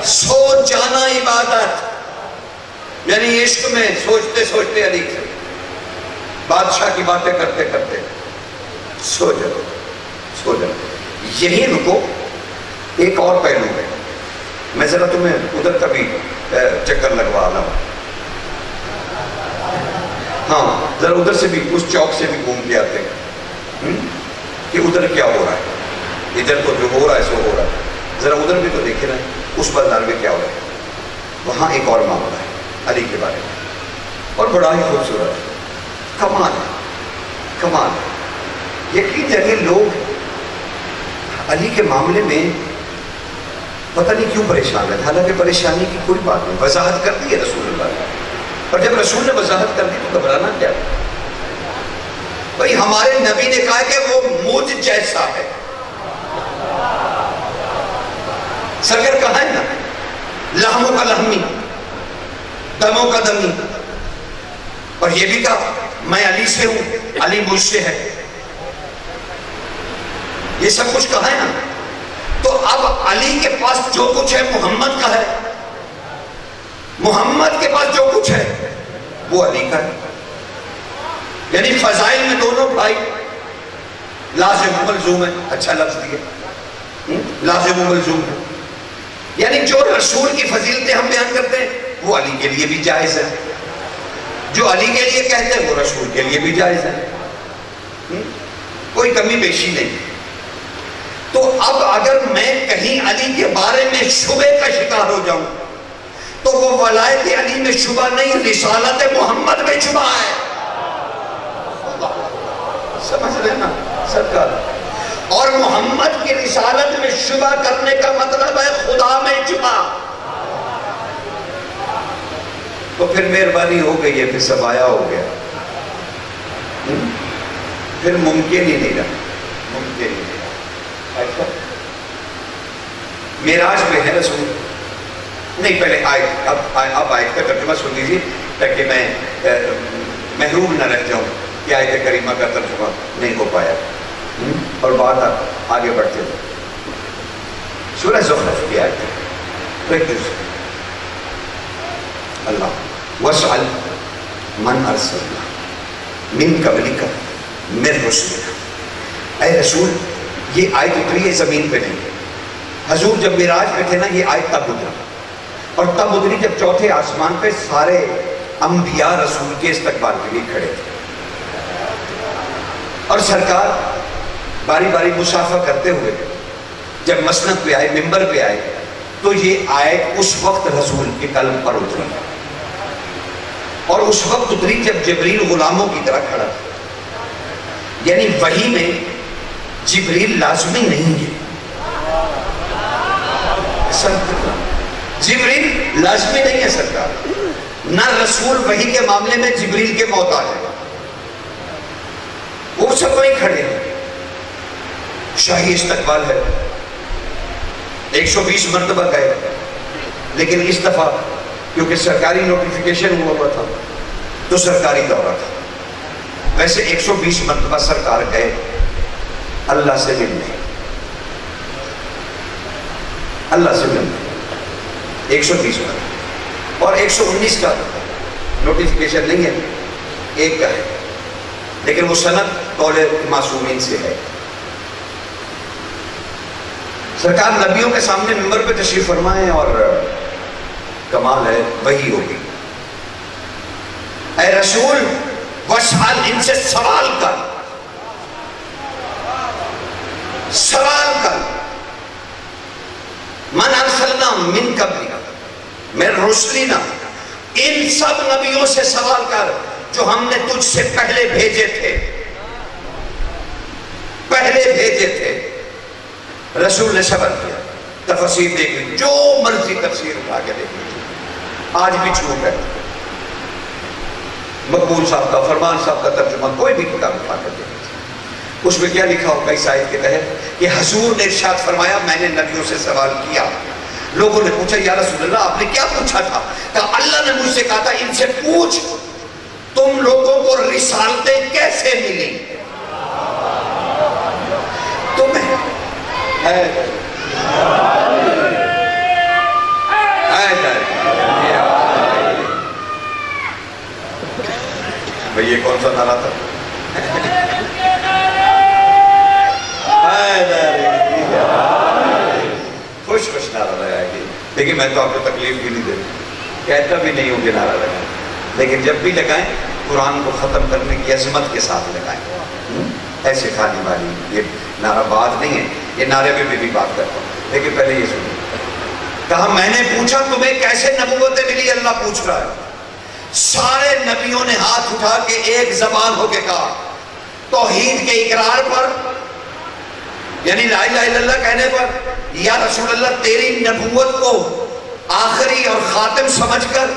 سو جانا عبادت. یعنی عشق میں سوچتے سوچتے علی سے، بادشاہ کی باتیں کرتے کرتے سو جاؤ، سو جاؤ. یہی رکو ایک اور پہلو ہے. میں ذرا تمہیں ادھر کا بھی چکر لگوا رہا ہوں. ہاں ذرا ادھر سے بھی اس چوک سے بھی گھوم کے آتے ہیں کہ ادھر کیا ہو رہا ہے. ادھر تو جو ہو رہا ہے سو ہو رہا ہے. ذرا ادھر بھی تو دیکھے نا اس بازار میں کیا ہو رہا ہے. وہاں ایک اور معاملہ ہے علی کے بارے میں، اور بڑا ہی خوبصورت ہے. کمال ہے، کمال ہے. یقین ہے کہ لوگ علی کے معاملے میں پتہ نہیں کیوں پریشان ہے. حالانکہ پریشانی کی کوئی بات نہیں، وضاحت کر دی ہے رسول اللہ نے. اور جب رسول نے وضاحت کر دی تو گھبرانا کیا ہے بھائی؟ ہمارے نبی نے کہا کہ وہ مجھ جیسا ہے. سرگر کہا ہے نا، لحموں کا لحمی، دموں کا دمی. اور یہ بھی کہا میں علی سے ہوں، علی مجھ سے ہے. یہ سب کچھ کہا ہے نا. تو اب علی کے پاس جو کچھ ہے محمد کا ہے، محمد کے پاس جو کچھ ہے وہ علی کا ہے. یعنی فضائل میں دونوں بھائی لازم و ملزوم ہے. اچھا لفظ دیا، لازم و ملزوم ہے. یعنی جو رسول کی فضیلتیں ہم بیان کرتے ہیں وہ علی کے لیے بھی جائز ہے، جو علی کے لیے کہتے ہیں وہ رسول کے لیے بھی جائز ہے. کوئی کمی بیشی نہیں. تو اب اگر میں کہیں علی کے بارے میں شبہ کا شکار ہو جاؤں تو وہ ولایت علی میں شبہ نہیں، رسالت محمد میں شبہ ہے. سمجھ رہے نا سرکار؟ اور محمد کی رسالت میں شبہ کرنے کا مطلب ہے خدا میں شبہ. تو پھر مہربانی ہو گئی ہے، پھر سب آیا ہو گیا، پھر ممکن ہی نہیں رہا، ممکن ہی نہیں رہا. اچھا معراج میں ہے رسول نہیں. پہلے آیت، اب آیت کا ترجمہ سن لیجیے تاکہ میں محروم نہ رہ جاؤں کہ آیت کریمہ کا ترجمہ نہیں ہو پایا اور بات آگے بڑھتے ہیں. سورہ زخرف کی آیت ہے. اللہ وَاسْأَلْ مَنْ أَرْسَلْنَا مِنْ قَبْلِكَ مِنْ رُسُلِنَا. اے رسول، یہ آیت اتری ہے زمین پہ نہیں. حضور جب معراج پہ تھے نا یہ آیت تب اتری، اور تب اتری جب چوتھے آسمان پہ سارے انبیاء رسول کے استقبال کے لیے کھڑے تھے. اور سرکار باری باری مصافحہ کرتے ہوئے جب مسند پہ آئے، ممبر پہ آئے، تو یہ آیت اس وقت رسول کے قلم پر اتری. اور اس وقت اتری جب جبریل غلاموں کی طرح کھڑا تھا. یعنی وحی میں جبریل لازمی نہیں ہے. جبریل لازمی نہیں ہے سرکار. نہ رسول وحی کے معاملے میں جبریل کے محتاج ہے، وہ سب وہیں کھڑے ہیں، شاہی استقبال ہے، 120 مرتبہ گئے، لیکن اس دفعہ کیونکہ سرکاری نوٹیفیکیشن ہوا تھا تو سرکاری دورہ تھا، ویسے 120 مرتبہ سرکار گئے اللہ سے ملنے، اللہ سے ملنے 120 مرتبہ، اور 119 کا نوٹیفیکیشن نہیں ہے، ایک کا ہے، لیکن وہ سند قول معصومین سے ہے۔ سرکار نبیوں کے سامنے منبر پہ تشریف فرمائیں اور کمال ہے، وہی ہوگی، اے رسول وسعال ان سے سوال کر، سوال کر، من ارسلنا من قبل من رسلنا، ان سب نبیوں سے سوال کر جو ہم نے تجھ سے پہلے بھیجے تھے، پہلے بھیجے تھے۔ رسول نے صبر کیا، تفسیر دیکھ لی، جو مرضی تفسیر اٹھا کے دیکھ لی، آج بھی چھوٹ ہے، مقبول صاحب کا، فرمان صاحب کا ترجمہ کوئی بھی کتاب اٹھا کر دیکھ لی، اس میں کیا لکھا ہوگا اس آیت کے تحت کہ حضور نے ارشاد فرمایا میں نے نبیوں سے سوال کیا۔ لوگوں نے پوچھا یا رسول اللہ آپ نے کیا پوچھا تھا؟ کہا اللہ نے مجھ سے کہا تھا ان سے پوچھ تم لوگوں کو رسالتیں کیسے ملی؟ تمہیں بھئی یہ کون سا نعرہ تھا؟ خوش خوش نعرہ لگائے گی، لیکن میں تو آپ کو تکلیف بھی نہیں دیتا، کہتا بھی نہیں ہوں کہ نعرہ لگائیں، لیکن جب بھی لگائیں قرآن کو ختم کرنے کی عظمت کے ساتھ لگائیں، ایسے کھانے والی یہ نعرہ بات نہیں ہے، یہ نعرے میں بھی بات کرتا ہوں، لیکن پہلے یہ سنیں، کہا میں نے پوچھا تمہیں کیسے نبوتیں ملی؟ اللہ پوچھ رہا ہے۔ سارے نبیوں نے ہاتھ اٹھا کے ایک زبان ہو کے کہا توحید کے اقرار پر، یعنی لا الہ الا اللہ کہنے پر، یا رسول اللہ تیری نبوت کو آخری اور خاتم سمجھ کر،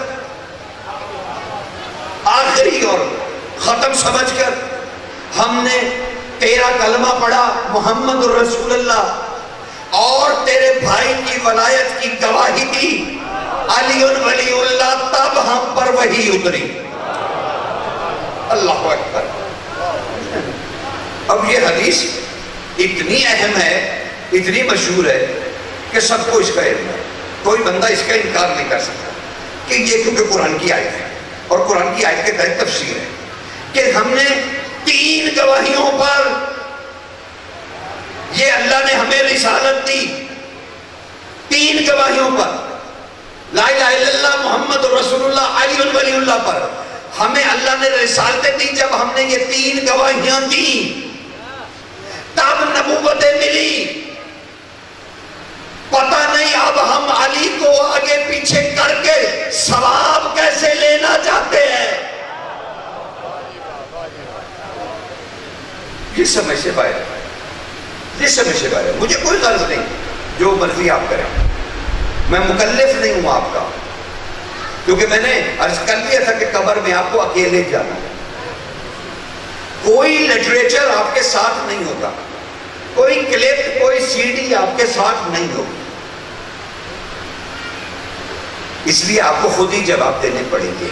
آخری اور ختم سمجھ کر ہم نے تیرا کلمہ پڑھا محمد رسول اللہ اور تیرے بھائی کی ولایت کی گواہی دی علی ولی اللہ، تب ہم پر وحی اتری۔ اللہ اکبر۔ اب یہ حدیث اتنی اہم ہے، اتنی مشہور ہے کہ سب کو اس کا علم ہے، کوئی بندہ اس کا انکار نہیں کر سکتا کہ یہ کیونکہ قرآن کی آیت ہے اور قرآن کی آیت کے تحت تفسیر ہے کہ ہم نے 3 گواہیوں پر یہ اللہ نے ہمیں رسالت دی، 3 گواہیوں پر، لا الہ الا اللہ محمد رسول اللہ علی ولی اللہ پر ہمیں اللہ نے رسالتیں دی۔ جب ہم نے یہ 3 گواہیاں دی تب نبوتیں ملی۔ پتہ نہیں اب ہم علی کو آگے پیچھے کر کے ثواب کیسے لینا چاہتے ہیں، یہ سمجھ سے باہر ہے، یہ سمجھ سے باہر ہے۔ مجھے کوئی غرض نہیں، جو مرضی آپ کریں، میں مکلف نہیں ہوں آپ کا، کیونکہ میں نے عرض کر دیا تھا کہ قبر میں آپ کو اکیلے جانا ہے، کوئی لٹریچر آپ کے ساتھ نہیں ہوتا، کوئی کلپ، کوئی سی ڈی آپ کے ساتھ نہیں ہوگی، اس لیے آپ کو خود ہی جواب دینے پڑیں گے۔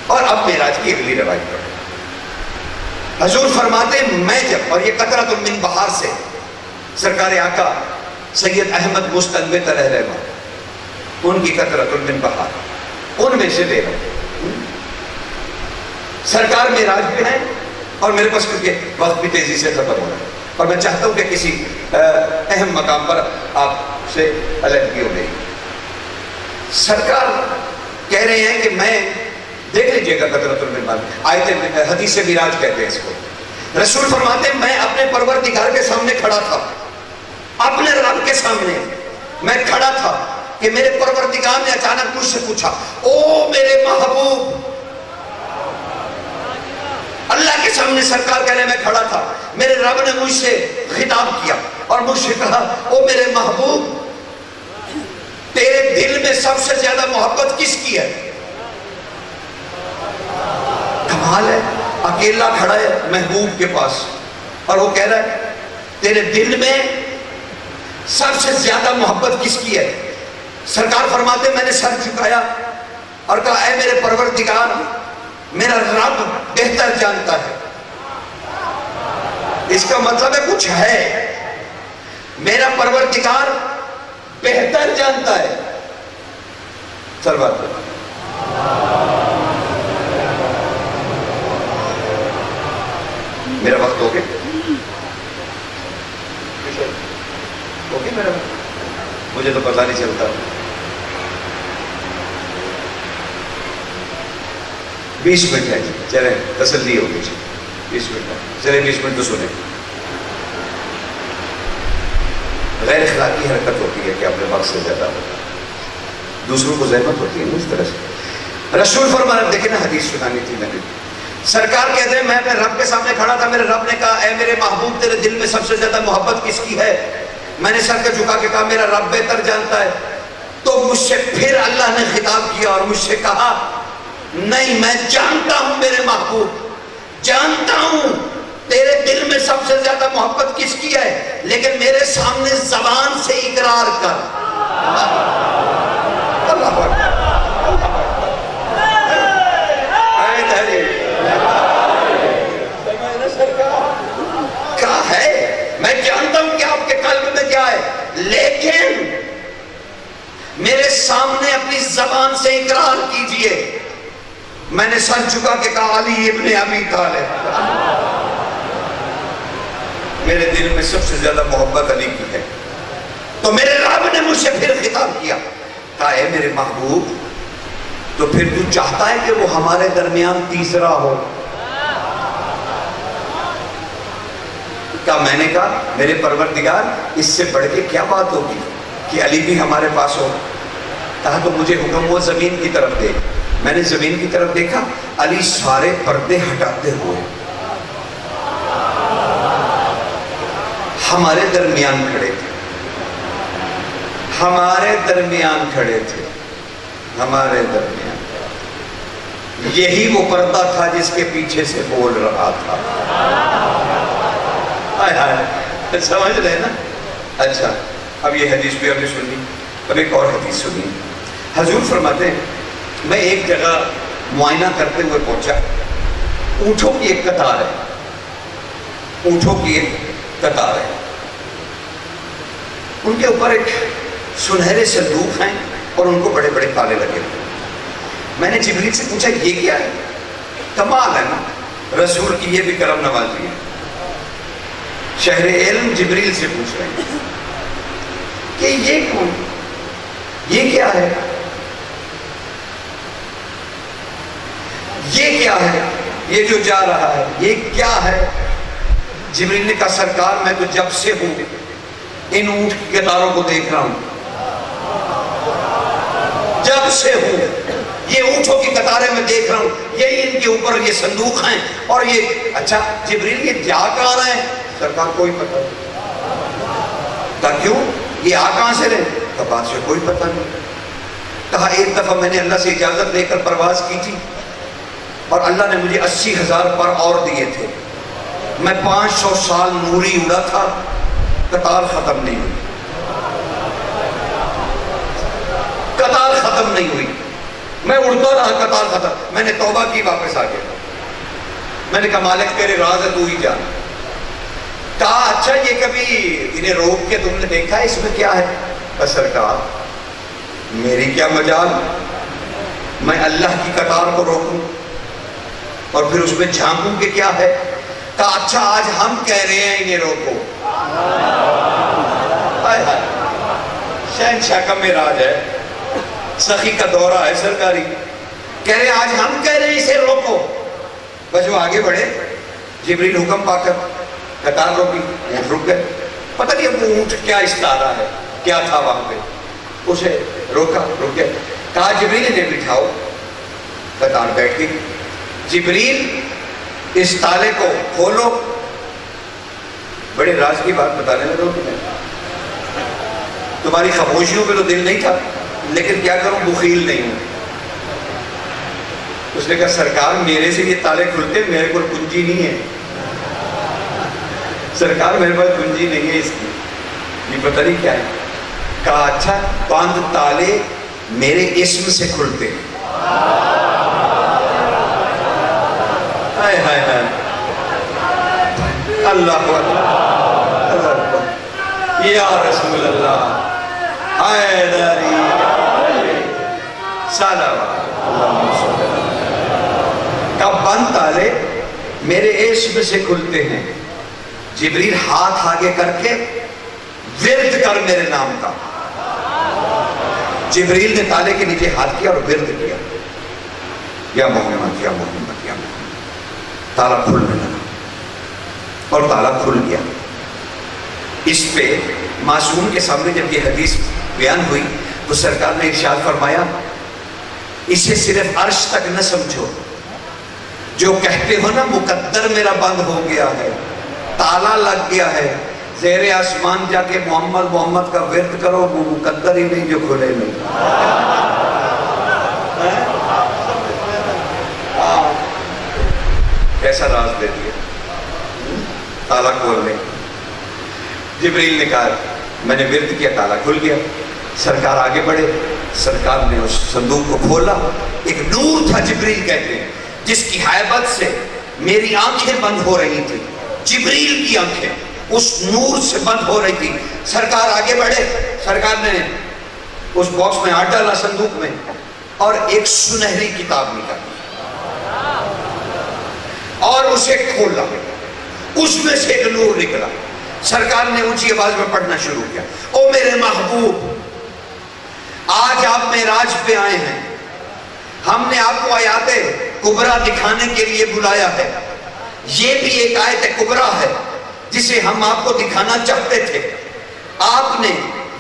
اور اب معراج کی اگلی روایت پڑھیں، حضور فرماتے میں جب، اور یہ قطرۃ من بحار سے سرکار آقا سید احمد مستنبت علیہ رحمہ، ان کی قطرۃ من بحار، ان میں سے دے رہا ہوں۔ سرکار معراج پہ ہیں اور میرے پاس کیونکہ وقت بھی تیزی سے ختم ہو رہا ہے اور میں چاہتا ہوں کہ کسی اہم مقام پر آپ سے علیحدگی ہو گئی۔ سرکار کہہ رہے ہیں کہ میں، دیکھ لیجئے گا قطرۃ من بحار، آیت حدیث معراج کہتے ہیں اس کو۔ رسول فرماتے ہیں میں اپنے پروردگار کے سامنے کھڑا تھا، اپنے رب کے سامنے میں کھڑا تھا کہ میرے پروردگار نے اچانک مجھ سے پوچھا او میرے محبوب، اللہ کے سامنے سرکار کہنے میں کھڑا تھا، میرے رب نے مجھ سے خطاب کیا اور مجھ سے کہا او میرے محبوب، تیرے دل میں سب سے زیادہ محبت کس کی ہے؟ اکیلا کھڑا ہے محبوب کے پاس، اور وہ کہہ رہا ہے تیرے دل میں سب سے زیادہ محبت کس کی ہے؟ سرکار فرماتے میں نے سر جھکایا اور کہا اے میرے پروردگار، میرا رب بہتر جانتا ہے۔ اس کا مطلب ہے کچھ ہے، میرا پروردگار بہتر جانتا ہے۔ چل بات کرو۔ میرا وقت ہو گیا؟ اوکے میرا وقت؟ مجھے تو پتہ نہیں چلتا۔ 20 منٹ ہے، چلیں تسلی ہوگی، 20 منٹ، چلیں 20 منٹ تو سنیں۔ غیر اخلاقی حرکت ہوتی ہے کہ اپنے وقت سے زیادہ ہوتا ہے، دوسروں کو زحمت ہوتی ہے اس طرح سے۔ رسول فرمایا، دیکھیں نا حدیث سنانی تھی میں نے، سرکار کہتے ہیں میں اپنے رب کے سامنے کھڑا تھا، میرے رب نے کہا اے میرے محبوب تیرے دل میں سب سے زیادہ محبت کس کی ہے؟ میں نے سر کو جھکا کے کہا میرا رب بہتر جانتا ہے۔ تو مجھ سے پھر اللہ نے خطاب کیا اور مجھ سے کہا نہیں، میں جانتا ہوں میرے محبوب، جانتا ہوں تیرے دل میں سب سے زیادہ محبت کس کی ہے، لیکن میرے سامنے زبان سے اقرار کر۔ اللہ اکبر، کیا ہے؟ میں جانتا ہوں کہ آپ کے قلب میں کیا ہے، لیکن میرے سامنے اپنی زبان سے اقرار کیجئے۔ میں نے سر جھکا کے کہا علی ابن ابی طالب، میرے دل میں سب سے زیادہ محبت علی کی ہے۔ تو میرے رب نے مجھ سے پھر خطاب کیا، کہا اے میرے محبوب تو پھر تو چاہتا ہے کہ وہ ہمارے درمیان تیسرا ہو؟ کہا میں نے کہا میرے پروردگار اس سے بڑھ کے کیا بات ہوگی کہ علی بھی ہمارے پاس ہو؟ کہا تو مجھے حکم ہوا زمین کی طرف دیکھ۔ میں نے زمین کی طرف دیکھا، علی سارے پردے ہٹاتے ہوئے ہمارے درمیان کھڑے تھے، ہمارے درمیان کھڑے تھے، ہمارے درمیان۔ یہی وہ پردہ تھا جس کے پیچھے سے بول رہا تھا۔ سمجھ رہے نا؟ اچھا اب یہ حدیث بھی ہم نے سنی، اب ایک اور حدیث سنی۔ حضور فرماتے ہیں میں ایک جگہ معائنہ کرتے ہوئے پہنچا، اونٹوں کی ایک قطار ہے، اونٹوں کی ایک قطار ہے، ان کے اوپر ایک سنہرے صندوق ہیں اور ان کو بڑے بڑے تالے لگے ہوئے۔ میں نے جبریل سے پوچھا یہ کیا ہے؟ کمال ہے نا، رسول کی یہ بھی کرم نوازی ہے۔ شہر علم جبریل سے پوچھ رہے ہیں کہ یہ کون، یہ کیا ہے، یہ کیا ہے، یہ جو جا رہا ہے یہ کیا ہے؟ جبریل نے کہا سرکار میں تو جب سے ہوں ان اونٹ کی قطاروں کو دیکھ رہا ہوں، جب سے ہوں یہ اونٹوں کی قطاریں میں دیکھ رہا ہوں، یہی ان کے اوپر یہ صندوق ہیں اور یہ۔ اچھا جبریل یہ جا کہاں رہے ہیں؟ سرکار کوئی پتہ نہیں۔ کہا کیوں، یہ آ کہاں سے رہے؟ کہا بات سے کوئی پتہ نہیں۔ کہا ایک دفعہ میں نے اللہ سے اجازت لے کر پرواز کی تھی اور اللہ نے مجھے 80,000 پر اور دیے تھے، میں 500 سال نوری اڑا تھا، قطار ختم نہیں ہوئی، قطار ختم نہیں ہوئی، میں اڑتا رہا، قطار ختم۔ میں نے توبہ کی، واپس آ گیا۔ میں نے کہا مالک تیرے راز ہے تو ہی جان۔ کہا اچھا یہ کبھی انہیں روک کے تم نے دیکھا ہے اس میں کیا ہے؟ بس سرکار میری کیا مجال، میں اللہ کی قطار کو روکوں اور پھر اس میں جھانکوں کہ کیا ہے؟ کہا اچھا آج ہم کہہ رہے ہیں انہیں روکو۔ شہنشاہ کا معراج ہے، سخی کا دورہ ہے سرکاری، کہہ رہے ہیں آج ہم کہہ رہے ہیں اسے روکو۔ بس وہ آگے بڑھے، جبریل حکم پا کر قطار روکی، اونٹ رک گئے۔ پتہ نہیں اب وہ اونٹ کیا استعارہ ہے، کیا تھا وہاں پہ، اسے روکا، رک گئے۔ کہا جبریل انہیں بٹھاؤ، قطار بیٹھ گئی۔ جبریل اس تالے کو کھولو، بڑے راز کی بات بتانے لگا تمہیں، تمہاری خاموشیوں پہ تو دل نہیں تھا لیکن کیا کروں بخیل نہیں ہوں۔ اس نے کہا سرکار میرے سے یہ تالے کھلتے، میرے کو کنجی نہیں ہے، سرکار میرے پاس کنجی نہیں ہے اس کی، یہ پتہ نہیں کیا ہے۔ کہا اچھا بند تالے میرے اسم سے کھلتے ہیں۔ ہائے ہائے ہائے، اللہ اکبر، یا رسول اللہ، حیدری صلوات کا بند تالے میرے اسم سے کھلتے ہیں۔ جبریل ہاتھ آگے کر کے ورد کر میرے نام کا۔ جبریل نے تالے کے نیچے ہاتھ کیا اور ورد کیا، یا محمد یا محمد یا محمد، تالا کھلنے لگا اور تالا کھل گیا۔ اس پہ معصوم کے سامنے جب یہ حدیث بیان ہوئی تو سرکار نے ارشاد فرمایا اسے صرف عرش تک نہ سمجھو، جو کہتے ہو نا مقدر میرا بند ہو گیا ہے، تالا لگ گیا ہے، زیر آسمان جا کے محمد محمد کا ورد کرو، وہ مقدر ہی نہیں جو کھلے نہیں۔ کیسا راز دے دیا، تالا کھول لے۔ جبریل نے کہا میں نے ورد کیا، تالا کھل گیا۔ سرکار آگے بڑھے، سرکار نے اس صندوق کو کھولا، ایک نور تھا جبریل کہتے ہیں جس کی ہیبت سے میری آنکھیں بند ہو رہی تھی، جبریل کی آنکھیں اس نور سے بند ہو رہی تھی۔ سرکار آگے بڑھے، سرکار نے اس باکس میں ہاتھ ڈالا صندوق میں اور ایک سنہری کتاب نکالی اور اسے کھولا، اس میں سے ایک نور نکلا۔ سرکار نے اونچی آواز میں پڑھنا شروع کیا، او میرے محبوب، آج آپ معراج پہ آئے ہیں، ہم نے آپ کو آیات کبریٰ دکھانے کے لیے بلایا ہے، یہ بھی ایک آیت کبریٰ ہے جسے ہم آپ کو دکھانا چاہتے تھے۔ آپ نے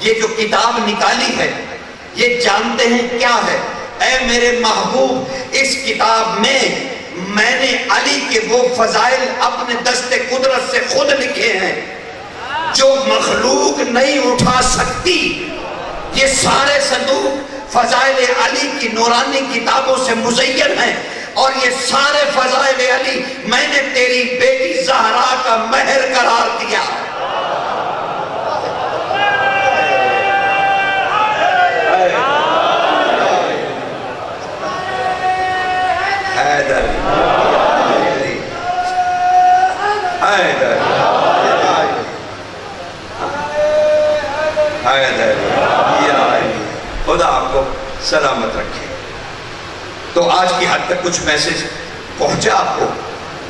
یہ جو کتاب نکالی ہے یہ جانتے ہیں کیا ہے؟ اے میرے محبوب، اس کتاب میں نے علی کے وہ فضائل اپنے دست قدرت سے خود لکھے ہیں جو مخلوق نہیں اٹھا سکتی۔ یہ سارے صندوق فضائل علی کی نورانی کتابوں سے مزین ہیں، اور یہ سارے فضائل علی میں نے تیری بیٹی زہرا کا مہر قرار دیا۔ حیدر حیدر حیدر، خدا آپ کو سلامت رکھے۔ تو آج کی حد تک کچھ میسج پہنچا آپ کو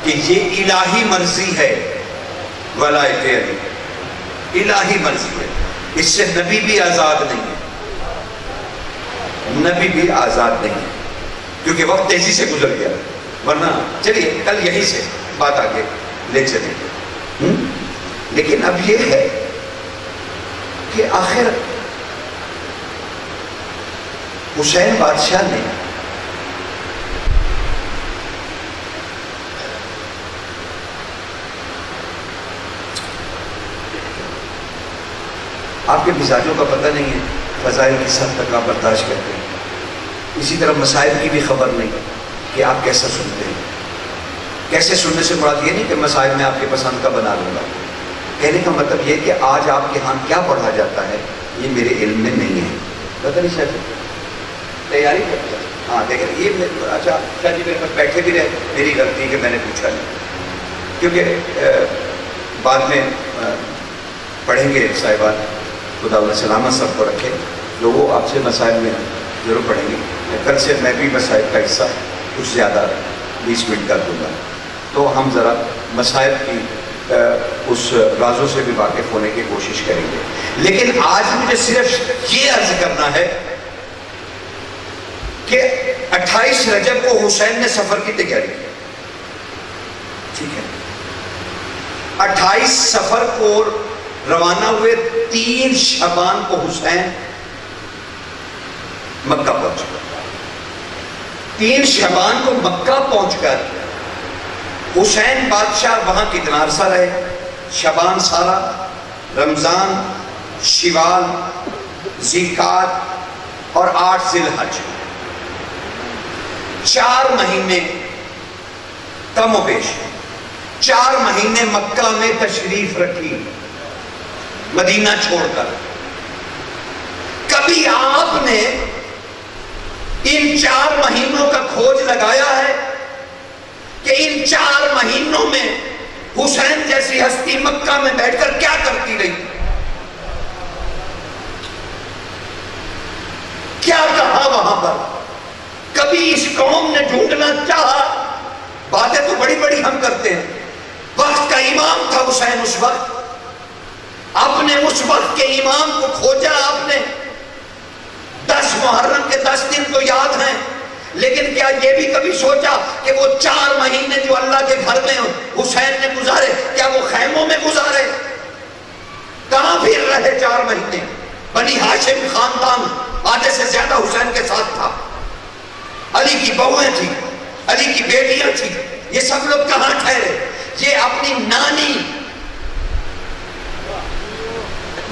کہ یہ الہی مرضی ہے، ولایت علی الہی مرضی ہے، اس سے نبی بھی آزاد نہیں ہے، نبی بھی آزاد نہیں ہے، کیونکہ وقت تیزی سے گزر گیا، ورنہ چلیے کل یہی سے بات آگے لے چلیں۔ لیکن اب یہ ہے کہ آخر حسین بادشاہ نے آپ کے مزاجوں کا پتہ نہیں ہے، فضائل کی سخت تک آپ برداشت کرتے ہیں، اسی طرح مسائل کی بھی خبر نہیں کہ آپ کیسا سنتے ہیں۔ کیسے سننے سے مراد یہ نہیں کہ مسائل میں آپ کے پسند کا بنا لوں گا، کہنے کا مطلب یہ کہ آج آپ کے ہاں کیا پڑھا جاتا ہے یہ میرے علم میں نہیں ہے۔ پتہ نہیں شاید تیاری کرتا ہے، ہاں دیکھیں یہ اچھا شاید جی میرے پاس بیٹھے بھی رہے، میری غلطی کہ میں نے پوچھا نہیں، کیونکہ بعد میں پڑھیں گے صاحبان، خدا اللہ سلامت سب کو رکھے، جو وہ آپ سے مسائل میں ضرور پڑھیں گے۔ کل سے میں بھی مسائل کا حصہ کچھ زیادہ 20 منٹ کر دوں گا، تو ہم ذرا مسائل کی اس رازوں سے بھی واقف ہونے کی کوشش کریں گے۔ لیکن آج مجھے صرف یہ عرض کرنا ہے کہ 28 رجب کو حسین نے سفر کی تیاری کی، ٹھیک ہے، 28 سفر کو روانہ ہوئے، 3 شعبان کو حسین مکہ پہنچ گئے۔ 3 شعبان کو مکہ پہنچ کر حسین بادشاہ وہاں کتنا عرصہ رہے؟ شعبان سارا، رمضان، شوال، ذی القعدہ اور 8 ذی الحج۔ 4 مہینے کم و بیش 4 مہینے مکہ میں تشریف رکھی مدینہ چھوڑ کر. کبھی آپ نے ان 4 مہینوں کا کھوج لگایا ہے کہ ان 4 مہینوں میں حسین جیسی ہستی مکہ میں بیٹھ کر کیا کرتی رہی؟ کیا کہا وہاں پر؟ کبھی اس قوم نے ڈھونڈنا چاہا؟ باتیں تو بڑی بڑی ہم کرتے ہیں. وقت کا امام تھا حسین اس وقت. آپ نے اس وقت کے امام کو کھوجا. آپ نے 10 محرم کے 10 دن تو یاد ہیں، لیکن کیا یہ بھی کبھی سوچا کہ وہ 4 مہینے جو اللہ کے گھر میں حسین نے گزارے، کیا وہ خیموں میں گزارے؟ کہاں پھر رہے 4 مہینے؟ بنی ہاشم خاندان آدھے سے زیادہ حسین کے ساتھ تھا. علی کی بہویں تھی، علی کی بیٹیاں تھی، یہ سب لوگ کہاں ٹھہرے؟ یہ اپنی نانی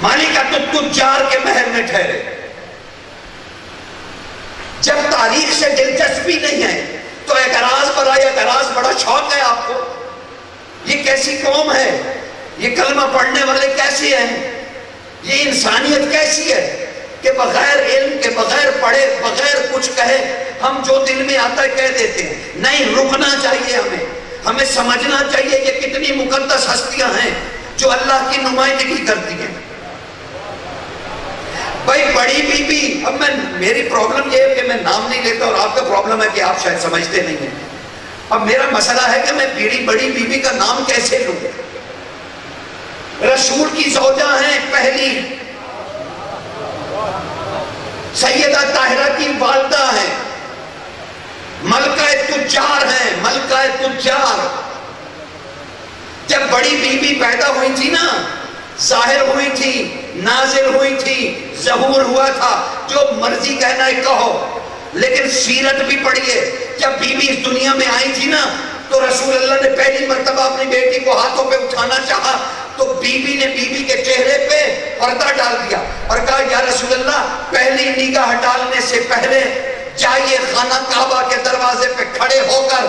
مالکہ تجار کے محل میں ٹھہرے. جب تاریخ سے دلچسپی نہیں ہے تو اعتراض پر آیا. اعتراض بڑا شوق ہے آپ کو. یہ کیسی قوم ہے؟ یہ کلمہ پڑھنے والے کیسے ہیں؟ یہ انسانیت کیسی ہے کہ بغیر علم کے، بغیر پڑھے، بغیر کچھ کہے ہم جو دل میں آتا ہے کہہ دیتے ہیں. نہیں، رکنا چاہیے. ہمیں سمجھنا چاہیے یہ کتنی مقدس ہستیاں ہیں جو اللہ کی نمائندگی کرتی ہیں. بھائی بڑی بی بی، اب میری پرابلم یہ ہے کہ میں نام نہیں لیتا اور آپ کا پرابلم ہے کہ آپ شاید سمجھتے نہیں ہیں. اب میرا مسئلہ ہے کہ میں بڑی بی بی کا نام کیسے لوں؟ رسول کی زوجہ ہیں، پہلی سیدہ طاہرہ کی والدہ ہیں، ملکہ تجار ہیں، ملکہ تجار. جب بڑی بی بی پیدا ہوئی تھی نا، ظاہر ہوئی تھی، نازل ہوئی تھی، ظہور ہوا تھا، جو مرضی کہنا ہے کہو، لیکن سیرت بھی پڑھیے. جب بی بی اس دنیا میں آئی تھی نا تو رسول اللہ نے پہلی مرتبہ اپنی بیٹی کو ہاتھوں پہ اٹھانا چاہا تو بی بی نے بی بی کے چہرے پہ پردہ ڈال دیا اور کہا یا رسول اللہ، پہلی نگاہ ڈالنے سے پہلے جائیے خانہ کعبہ کے دروازے پہ کھڑے ہو کر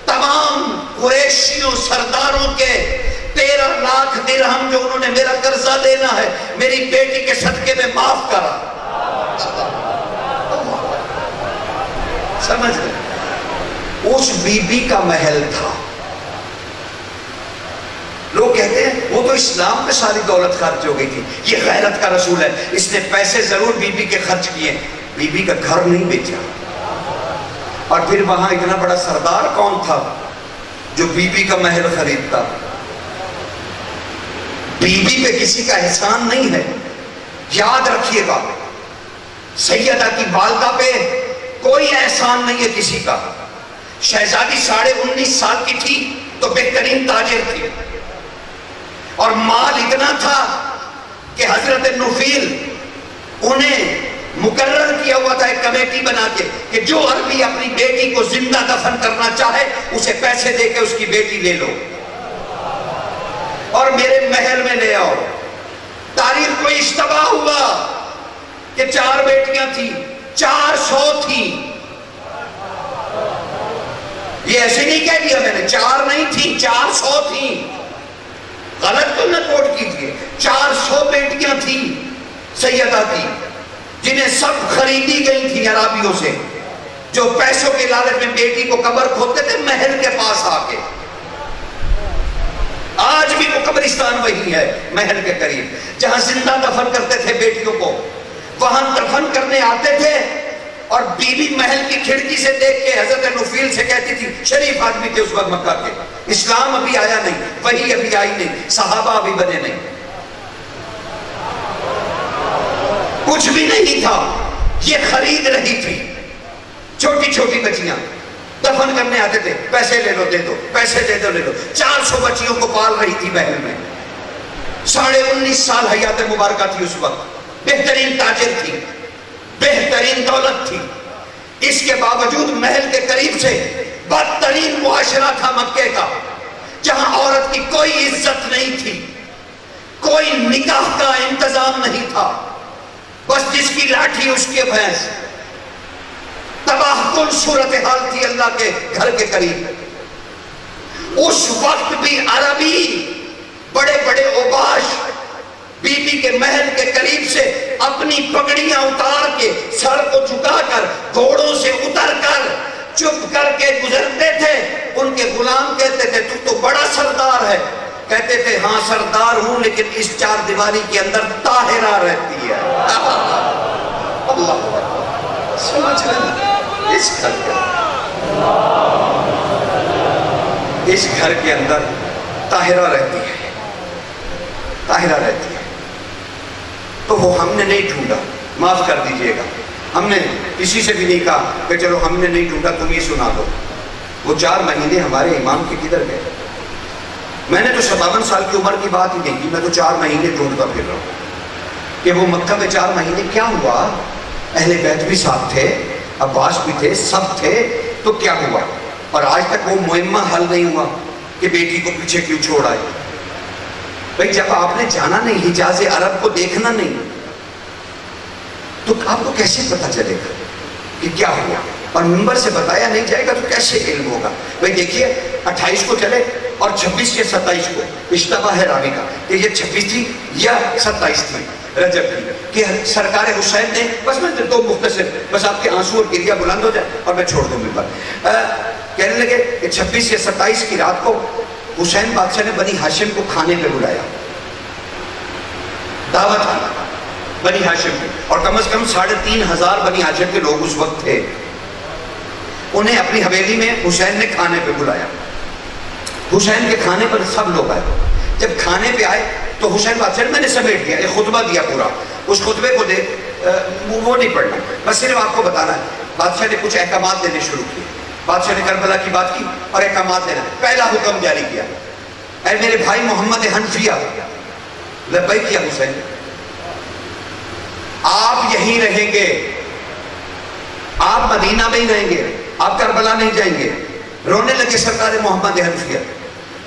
تمام قریشیوں سرداروں کے 13 لاکھ درہم جو انہوں نے میرا قرضہ دینا ہے میری بیٹی کے صدقے میں معاف کرا. سمجھ گئے؟ اس بی بی کا محل تھا. لوگ کہتے ہیں وہ تو اسلام پہ ساری دولت خرچ ہو گئی تھی. یہ غیرت کا رسول ہے، اس نے پیسے ضرور بی بی کے خرچ کیے، بی بی کا گھر نہیں بیچا. اور پھر وہاں اتنا بڑا سردار کون تھا جو بی بی کا محل خریدتا؟ بی بی پہ کسی کا احسان نہیں ہے. یاد رکھیے گا، سیدہ کی والدہ پہ کوئی احسان نہیں ہے کسی کا. شہزادی 19.5 سال کی تھی تو بہترین تاجر تھی اور مال اتنا تھا کہ حضرت نفیل انہیں مقرر کیا ہوا تھا ایک کمیٹی بنا کے کہ جو عربی اپنی بیٹی کو زندہ دفن کرنا چاہے اسے پیسے دے کے اس کی بیٹی لے لو اور میرے محل میں لے آؤ. تاریخ کو اشتباہ ہوا کہ 4 بیٹیاں تھیں، 400 تھی. یہ ایسے نہیں کہہ دیا میں نے، 4 نہیں تھی، 400 تھی. غلط تو نہ کوٹ کیجئے. 400 بیٹیاں تھیں سیدہ کی جنہیں سب خریدی گئی تھی عرابیوں سے، جو پیسوں کے لالچ میں بیٹی کو قبر کھودتے تھے محل کے پاس آ کے. آج بھی وہ قبرستان وہی ہے محل کے قریب جہاں زندہ دفن کرتے تھے بیٹیوں کو. وہاں دفن کرنے آتے تھے اور بی بی محل کی کھڑکی سے دیکھ کے حضرت نفیل سے کہتی تھی، شریف آدمی تھے اس وقت مکہ کے، اسلام ابھی آیا نہیں، وحی ابھی آئی نہیں، صحابہ ابھی بنے نہیں، کچھ بھی نہیں تھا. یہ خرید رہی تھی. چھوٹی چھوٹی بچیاں دفن کرنے آتے تھے، پیسے لے لو دے دو، پیسے دے دو لے دو. 400 بچیوں کو پال رہی تھی محل میں. 19.5 سال حیات مبارکہ تھی اس وقت. بہترین تاجر تھی، بہترین دولت تھی. اس کے باوجود محل کے قریب سے بدترین معاشرہ تھا مکے کا، جہاں عورت کی کوئی عزت نہیں تھی، کوئی نکاح کا انتظام نہیں تھا. بس جس کی لاٹھی اس کی بھینس. تباہ کن صورتحال تھی اللہ کے گھر کے قریب. اس وقت بھی عربی بڑے بڑے اوباش بی بی کے محل کے قریب سے اپنی پگڑیاں اتار کے سر کو جھکا کر گھوڑوں سے اتر کر چپ کر کے گزرتے تھے. ان کے غلام کہتے تھے تو بڑا سردار ہے. کہتے تھے ہاں سردار ہوں لیکن اس چار دیواری کے اندر طاہرہ رہتی ہے. اللہ سمجھ رہے اس گھر کے اندر طاہرہ رہتی ہے. طاہرہ رہتی ہے. تو وہ ہم نے نہیں ڈھونڈا, معاف کر دیجئے گا, ہم نے کسی سے بھی نہیں کہا کہ چلو ہم نے نہیں ڈھونڈا تم یہ سنا دو. وہ 4 مہینے ہمارے امام کے کدھر گئے؟ میں نے تو 57 سال کی عمر کی بات ہی نہیں کی, میں تو 4 مہینے ڈھونڈتا پھر رہا ہوں کہ وہ مکہ میں 4 مہینے کیا ہوا. اہل بیت بھی ساتھ تھے, عباس بھی تھے, سب تھے, تو کیا ہوا؟ اور آج تک وہ معمہ حل نہیں ہوا کہ بیٹی کو پیچھے کیوں چھوڑ آئے. بھئی جب آپ نے جانا نہیں, حجاز عرب کو دیکھنا نہیں, تو آپ کو کیسے پتا چلے گا کہ کیا ہوا؟ اور منبر سے بتایا نہیں جائے گا تو کیسے علم ہوگا؟ بھئی دیکھیے 28 کو چلے اور 26 یا 27 کو اشتباہ ہے راوی کا کہ یہ 26 تھی یا 27 تھی رجب کی, کہ سرکار حسین نے, بس میں 2 مختصر, بس آپ کے آنسو اور گریہ بلند ہو جائے اور میں چھوڑ دوں منبر. کہنے لگے کہ 26 یا 27 کی رات کو حسین بادشاہ نے بنی ہاشم کو کھانے پہ بلایا, دعوت کی بنی ہاشم کی, اور کم از کم 3500 بنی ہاشم کے لوگ اس وقت تھے. انہیں اپنی حویلی میں حسین نے کھانے پہ بلایا. حسین کے کھانے پر سب لوگ آئے. جب کھانے پہ آئے تو حسین بادشاہ نے, میں نے سمیٹ دیا, ایک خطبہ دیا پورا, اس خطبے کو وہ نہیں پڑھنا, بس صرف آپ کو بتانا ہے. بادشاہ نے کچھ احکامات دینے شروع کیے. بادشاہ نے کربلا کی بات کی اور احکامات دینا. پہلا حکم جاری کیا, اے میرے بھائی محمد حنفیہ. لبیک کیا حسین, آپ یہیں رہیں گے, آپ مدینہ میں ہی رہیں گے, آپ کربلا نہیں جائیں گے. رونے لگے سرکار محمد حنفیہ,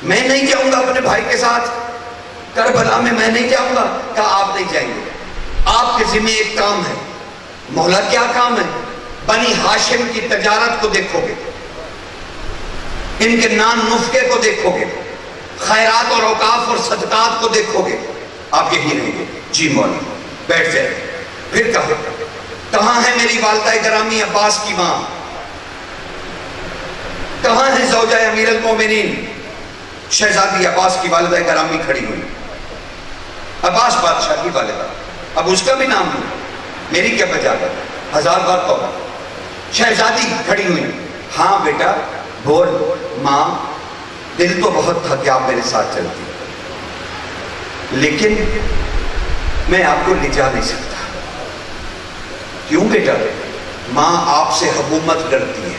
میں نہیں جاؤں گا اپنے بھائی کے ساتھ کربلا میں, میں نہیں جاؤں گا. کہا آپ نہیں جائیں گے, آپ کے ذمہ ایک کام ہے. مولا کیا کام ہے؟ بنی ہاشم کی تجارت کو دیکھو گے, ان کے نان نفقے کو دیکھو گے, خیرات اور اوقاف اور صدقات کو دیکھو گے, آپ یہی رہیں گے. جی مولا, بیٹھ جائے. پھر کہاں ہے میری والدہ گرامی عباس کی ماں؟ کہاں ہے زوجہ امیر المومنین شہزادی عباس کی والدہ گرامی کھڑی ہوئی؟ عباس بادشاہ کی والدہ, اب اس کا بھی نام لوں, میری کیا بجاوت, 1000 بار توبہ. شہزادی کھڑی ہوئی, ہاں بیٹا بول. ماں دل تو بہت تھا کہ آپ میرے ساتھ چلتی, لیکن میں آپ کو لے جا نہیں سکتا. کیوں بیٹا؟ ماں آپ سے حکومت ڈرتی ہے,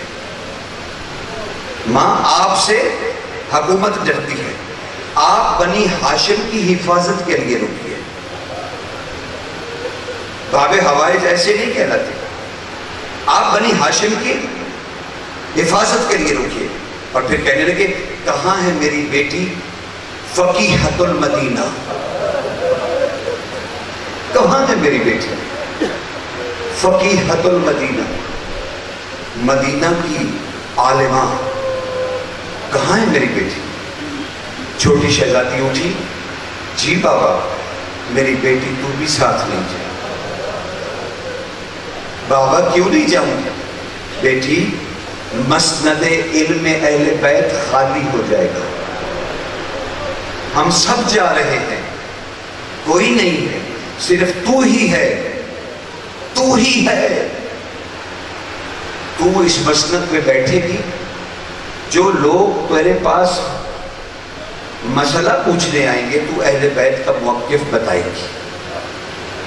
ماں آپ سے حکومت ڈرتی ہے. آپ بنی ہاشم کی حفاظت کے لیے رکیے. باب حوائج ایسے نہیں کہلاتے, آپ بنی ہاشم کی حفاظت کے لیے رکیے. اور پھر کہنے لگے کہاں ہے میری بیٹی فقیحۃ المدینہ؟ کہاں ہے میری بیٹی فقیحۃ المدینہ, مدینہ کی عالمہ, کہاں ہے میری بیٹی؟ چھوٹی شہزادی اٹھی, جی بابا میری بیٹی تو بھی ساتھ نہیں جائے. بابا کیوں نہیں جاؤں؟ بیٹی مسند علم اہل بیت خالی ہو جائے گا, ہم سب جا رہے ہیں, کوئی نہیں ہے, صرف تو ہی ہے, تو ہی ہے. تو اس مسند پہ بیٹھے گی, جو لوگ تیرے پاس مسئلہ پوچھنے آئیں گے تو اہل بیت کا موقف بتائے گی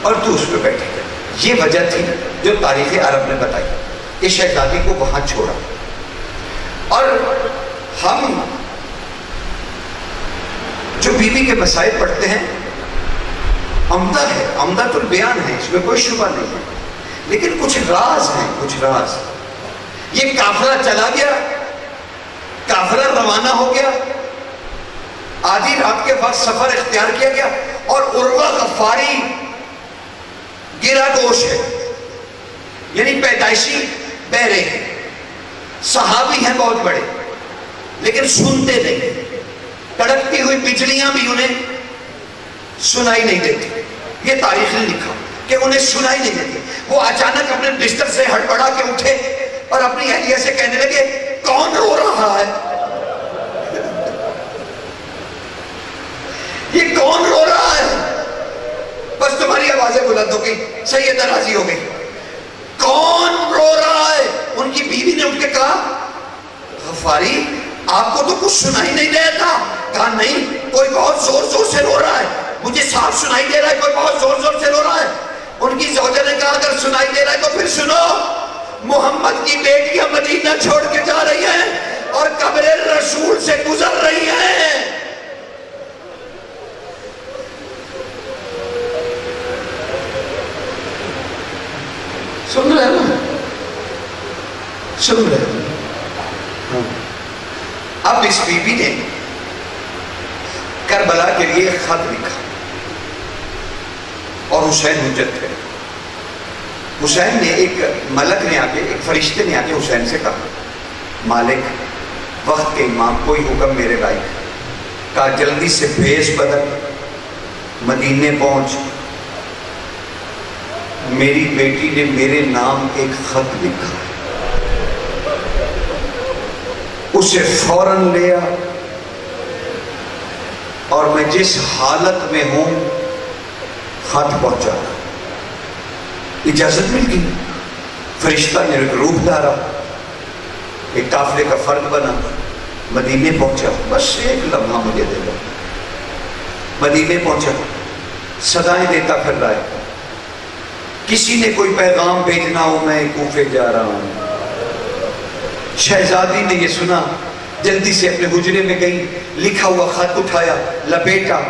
اور تو اس پہ بیٹھے گا. یہ وجہ تھی جو تاریخ عرب نے بتائی کہ شہزادی کو وہاں چھوڑا. اور ہم جو بیوی کے مسائل پڑھتے ہیں عمدہ ہے, عمدۃ البیان ہے, اس میں کوئی شبہ نہیں ہے, لیکن کچھ راز ہیں, کچھ راز. یہ قافلہ چلا گیا, قافلہ روانہ ہو گیا, آدھی رات کے وقت سفر اختیار کیا گیا, اور عروہ غفاری گرہ گوش ہے, یعنی پیدائشی بہرے ہیں، صحابی ہیں بہت بڑے، لیکن سنتے نہیں، کڑکتی ہوئی بجلیاں بھی انہیں سنائی نہیں دیتی. یہ تاریخ نے لکھا کہ انہیں سنائی نہیں دیتی. وہ اچانک اپنے بستر سے ہڑبڑا کے اٹھے اور اپنی اہلیہ سے کہنے لگے کون رو رہا ہے؟ یہ کون رو رہا ہے؟ بس تمہاری آوازیں بلند ہو گئی، سیدہ راضی ہو گئی. کون رو رہا ہے؟ ان کی بیوی نے اٹھ کے کہا غفاری آپ کو تو کچھ سنائی نہیں دے تھا. کہا نہیں، کوئی بہت زور زور سے رو رہا ہے، مجھے صاف سنائی دے رہا ہے کوئی بہت زور زور سے رو رہا ہے. ان کی زوجہ نے کہا اگر سنائی دے رہا ہے تو پھر سنو، محمد کی بیٹیاں مدینہ چھوڑ کے جا رہی ہیں اور قبر رسول سے گزر رہی ہیں. سن رہے ہیں؟ سن رہے ہیں؟ اب اس بی بی نے کربلا کے لیے ایک خط لکھا اور حسین حجت تھے. حسین نے ایک ملک نے آکے، ایک فرشتے نے آکے حسین سے کہا مالک وقت کے امام کوئی حکم میرے لائق. کہا جلدی سے بھیس بدل، مدینے پہنچ، میری بیٹی نے میرے نام ایک خط لکھا، اسے فوراً لیا اور میں جس حالت میں ہوں خط پہنچا. اجازت مل گئی. فرشتہ نے روح دھارا، ایک قافلے کا فرد بنا، مدینے پہنچا. بس ایک لمحہ مجھے دے دو. مدینے پہنچا، صدائیں دیتا پھر رہا ہے، کسی نے کوئی پیغام بھیجنا ہو میں کوفے جا رہا ہوں. شہزادی نے یہ سنا، جلدی سے اپنے حجرے میں گئی، لکھا ہوا خط اٹھایا، لپیٹا،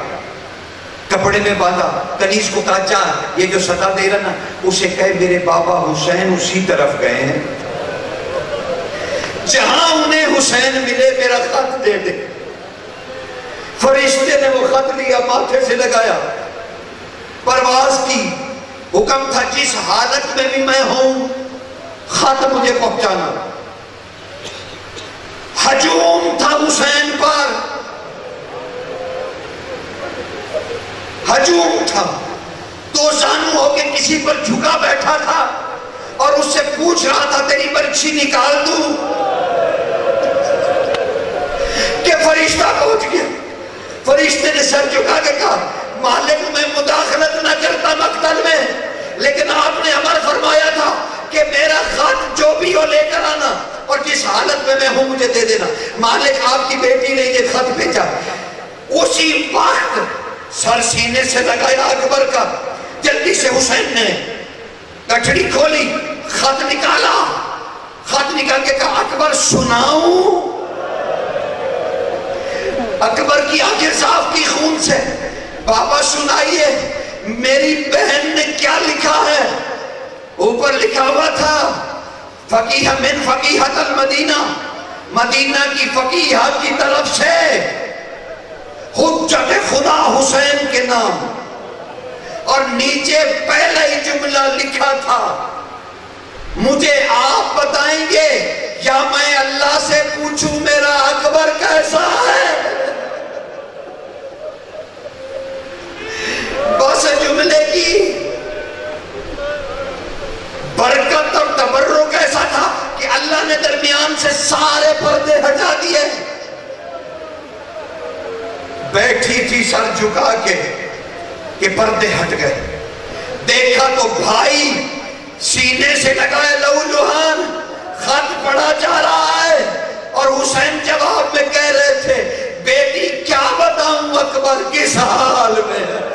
کپڑے میں باندھا. کنیز کو کہا جا یہ جو صدا دے رہا نا اسے کہے میرے بابا حسین اسی طرف گئے ہیں، جہاں انہیں حسین ملے میرا خط دے دے. فرشتے نے وہ خط لیا، ماتھے سے لگایا، پرواز کی. حکم تھا جس حالت میں بھی میں ہوں خط مجھے پہنچانا. ہجوم تھا حسین پر، ہجوم تھا. دو زانو ہو کے کسی پر جھکا بیٹھا تھا اور اس سے پوچھ رہا تھا تیری برچھی نکال دوں کہ فرشتہ پہنچ گیا. فرشتے نے سر جھکا کے کہا مالک میں مداخلت نہ کرتا مقتل میں، لیکن آپ نے امر فرمایا تھا کہ میرا خط جو بھی ہو لے کر آنا اور جس حالت میں ہوں مجھے دے دینا. مالک آپ کی بیٹی نے یہ خط بھیجا. اسی وقت سر سینے سے لگایا اکبر کا. جلدی سے حسین نے گٹھڑی کھولی، خط نکالا. خط نکال کے کہا اکبر سناؤں؟ اکبر کی آنکھیں صاف کی خون سے. بابا سنائیے میری بہن نے کیا لکھا ہے. اوپر لکھا ہوا تھا فقیہ من فقیہت المدینہ، مدینہ کی فقیہ کی طرف سے حجت خدا حسین کے نام. اور نیچے پہلا ہی جملہ لکھا تھا مجھے آپ بتائیں گے یا میں اللہ سے پوچھوں میرا اکبر کیسا ہے. بس جملے کی برکت اور تبرک ایسا تھا کہ اللہ نے درمیان سے سارے پردے ہٹا دیے. بیٹھی تھی سر جھکا کے کہ پردے ہٹ گئے. دیکھا تو بھائی سینے سے لگائے لہو لہان خط پڑھا جا رہا ہے اور حسین جواب میں کہہ رہے تھے بیٹی کیا بتاؤں اکبر کس حال میں ہے.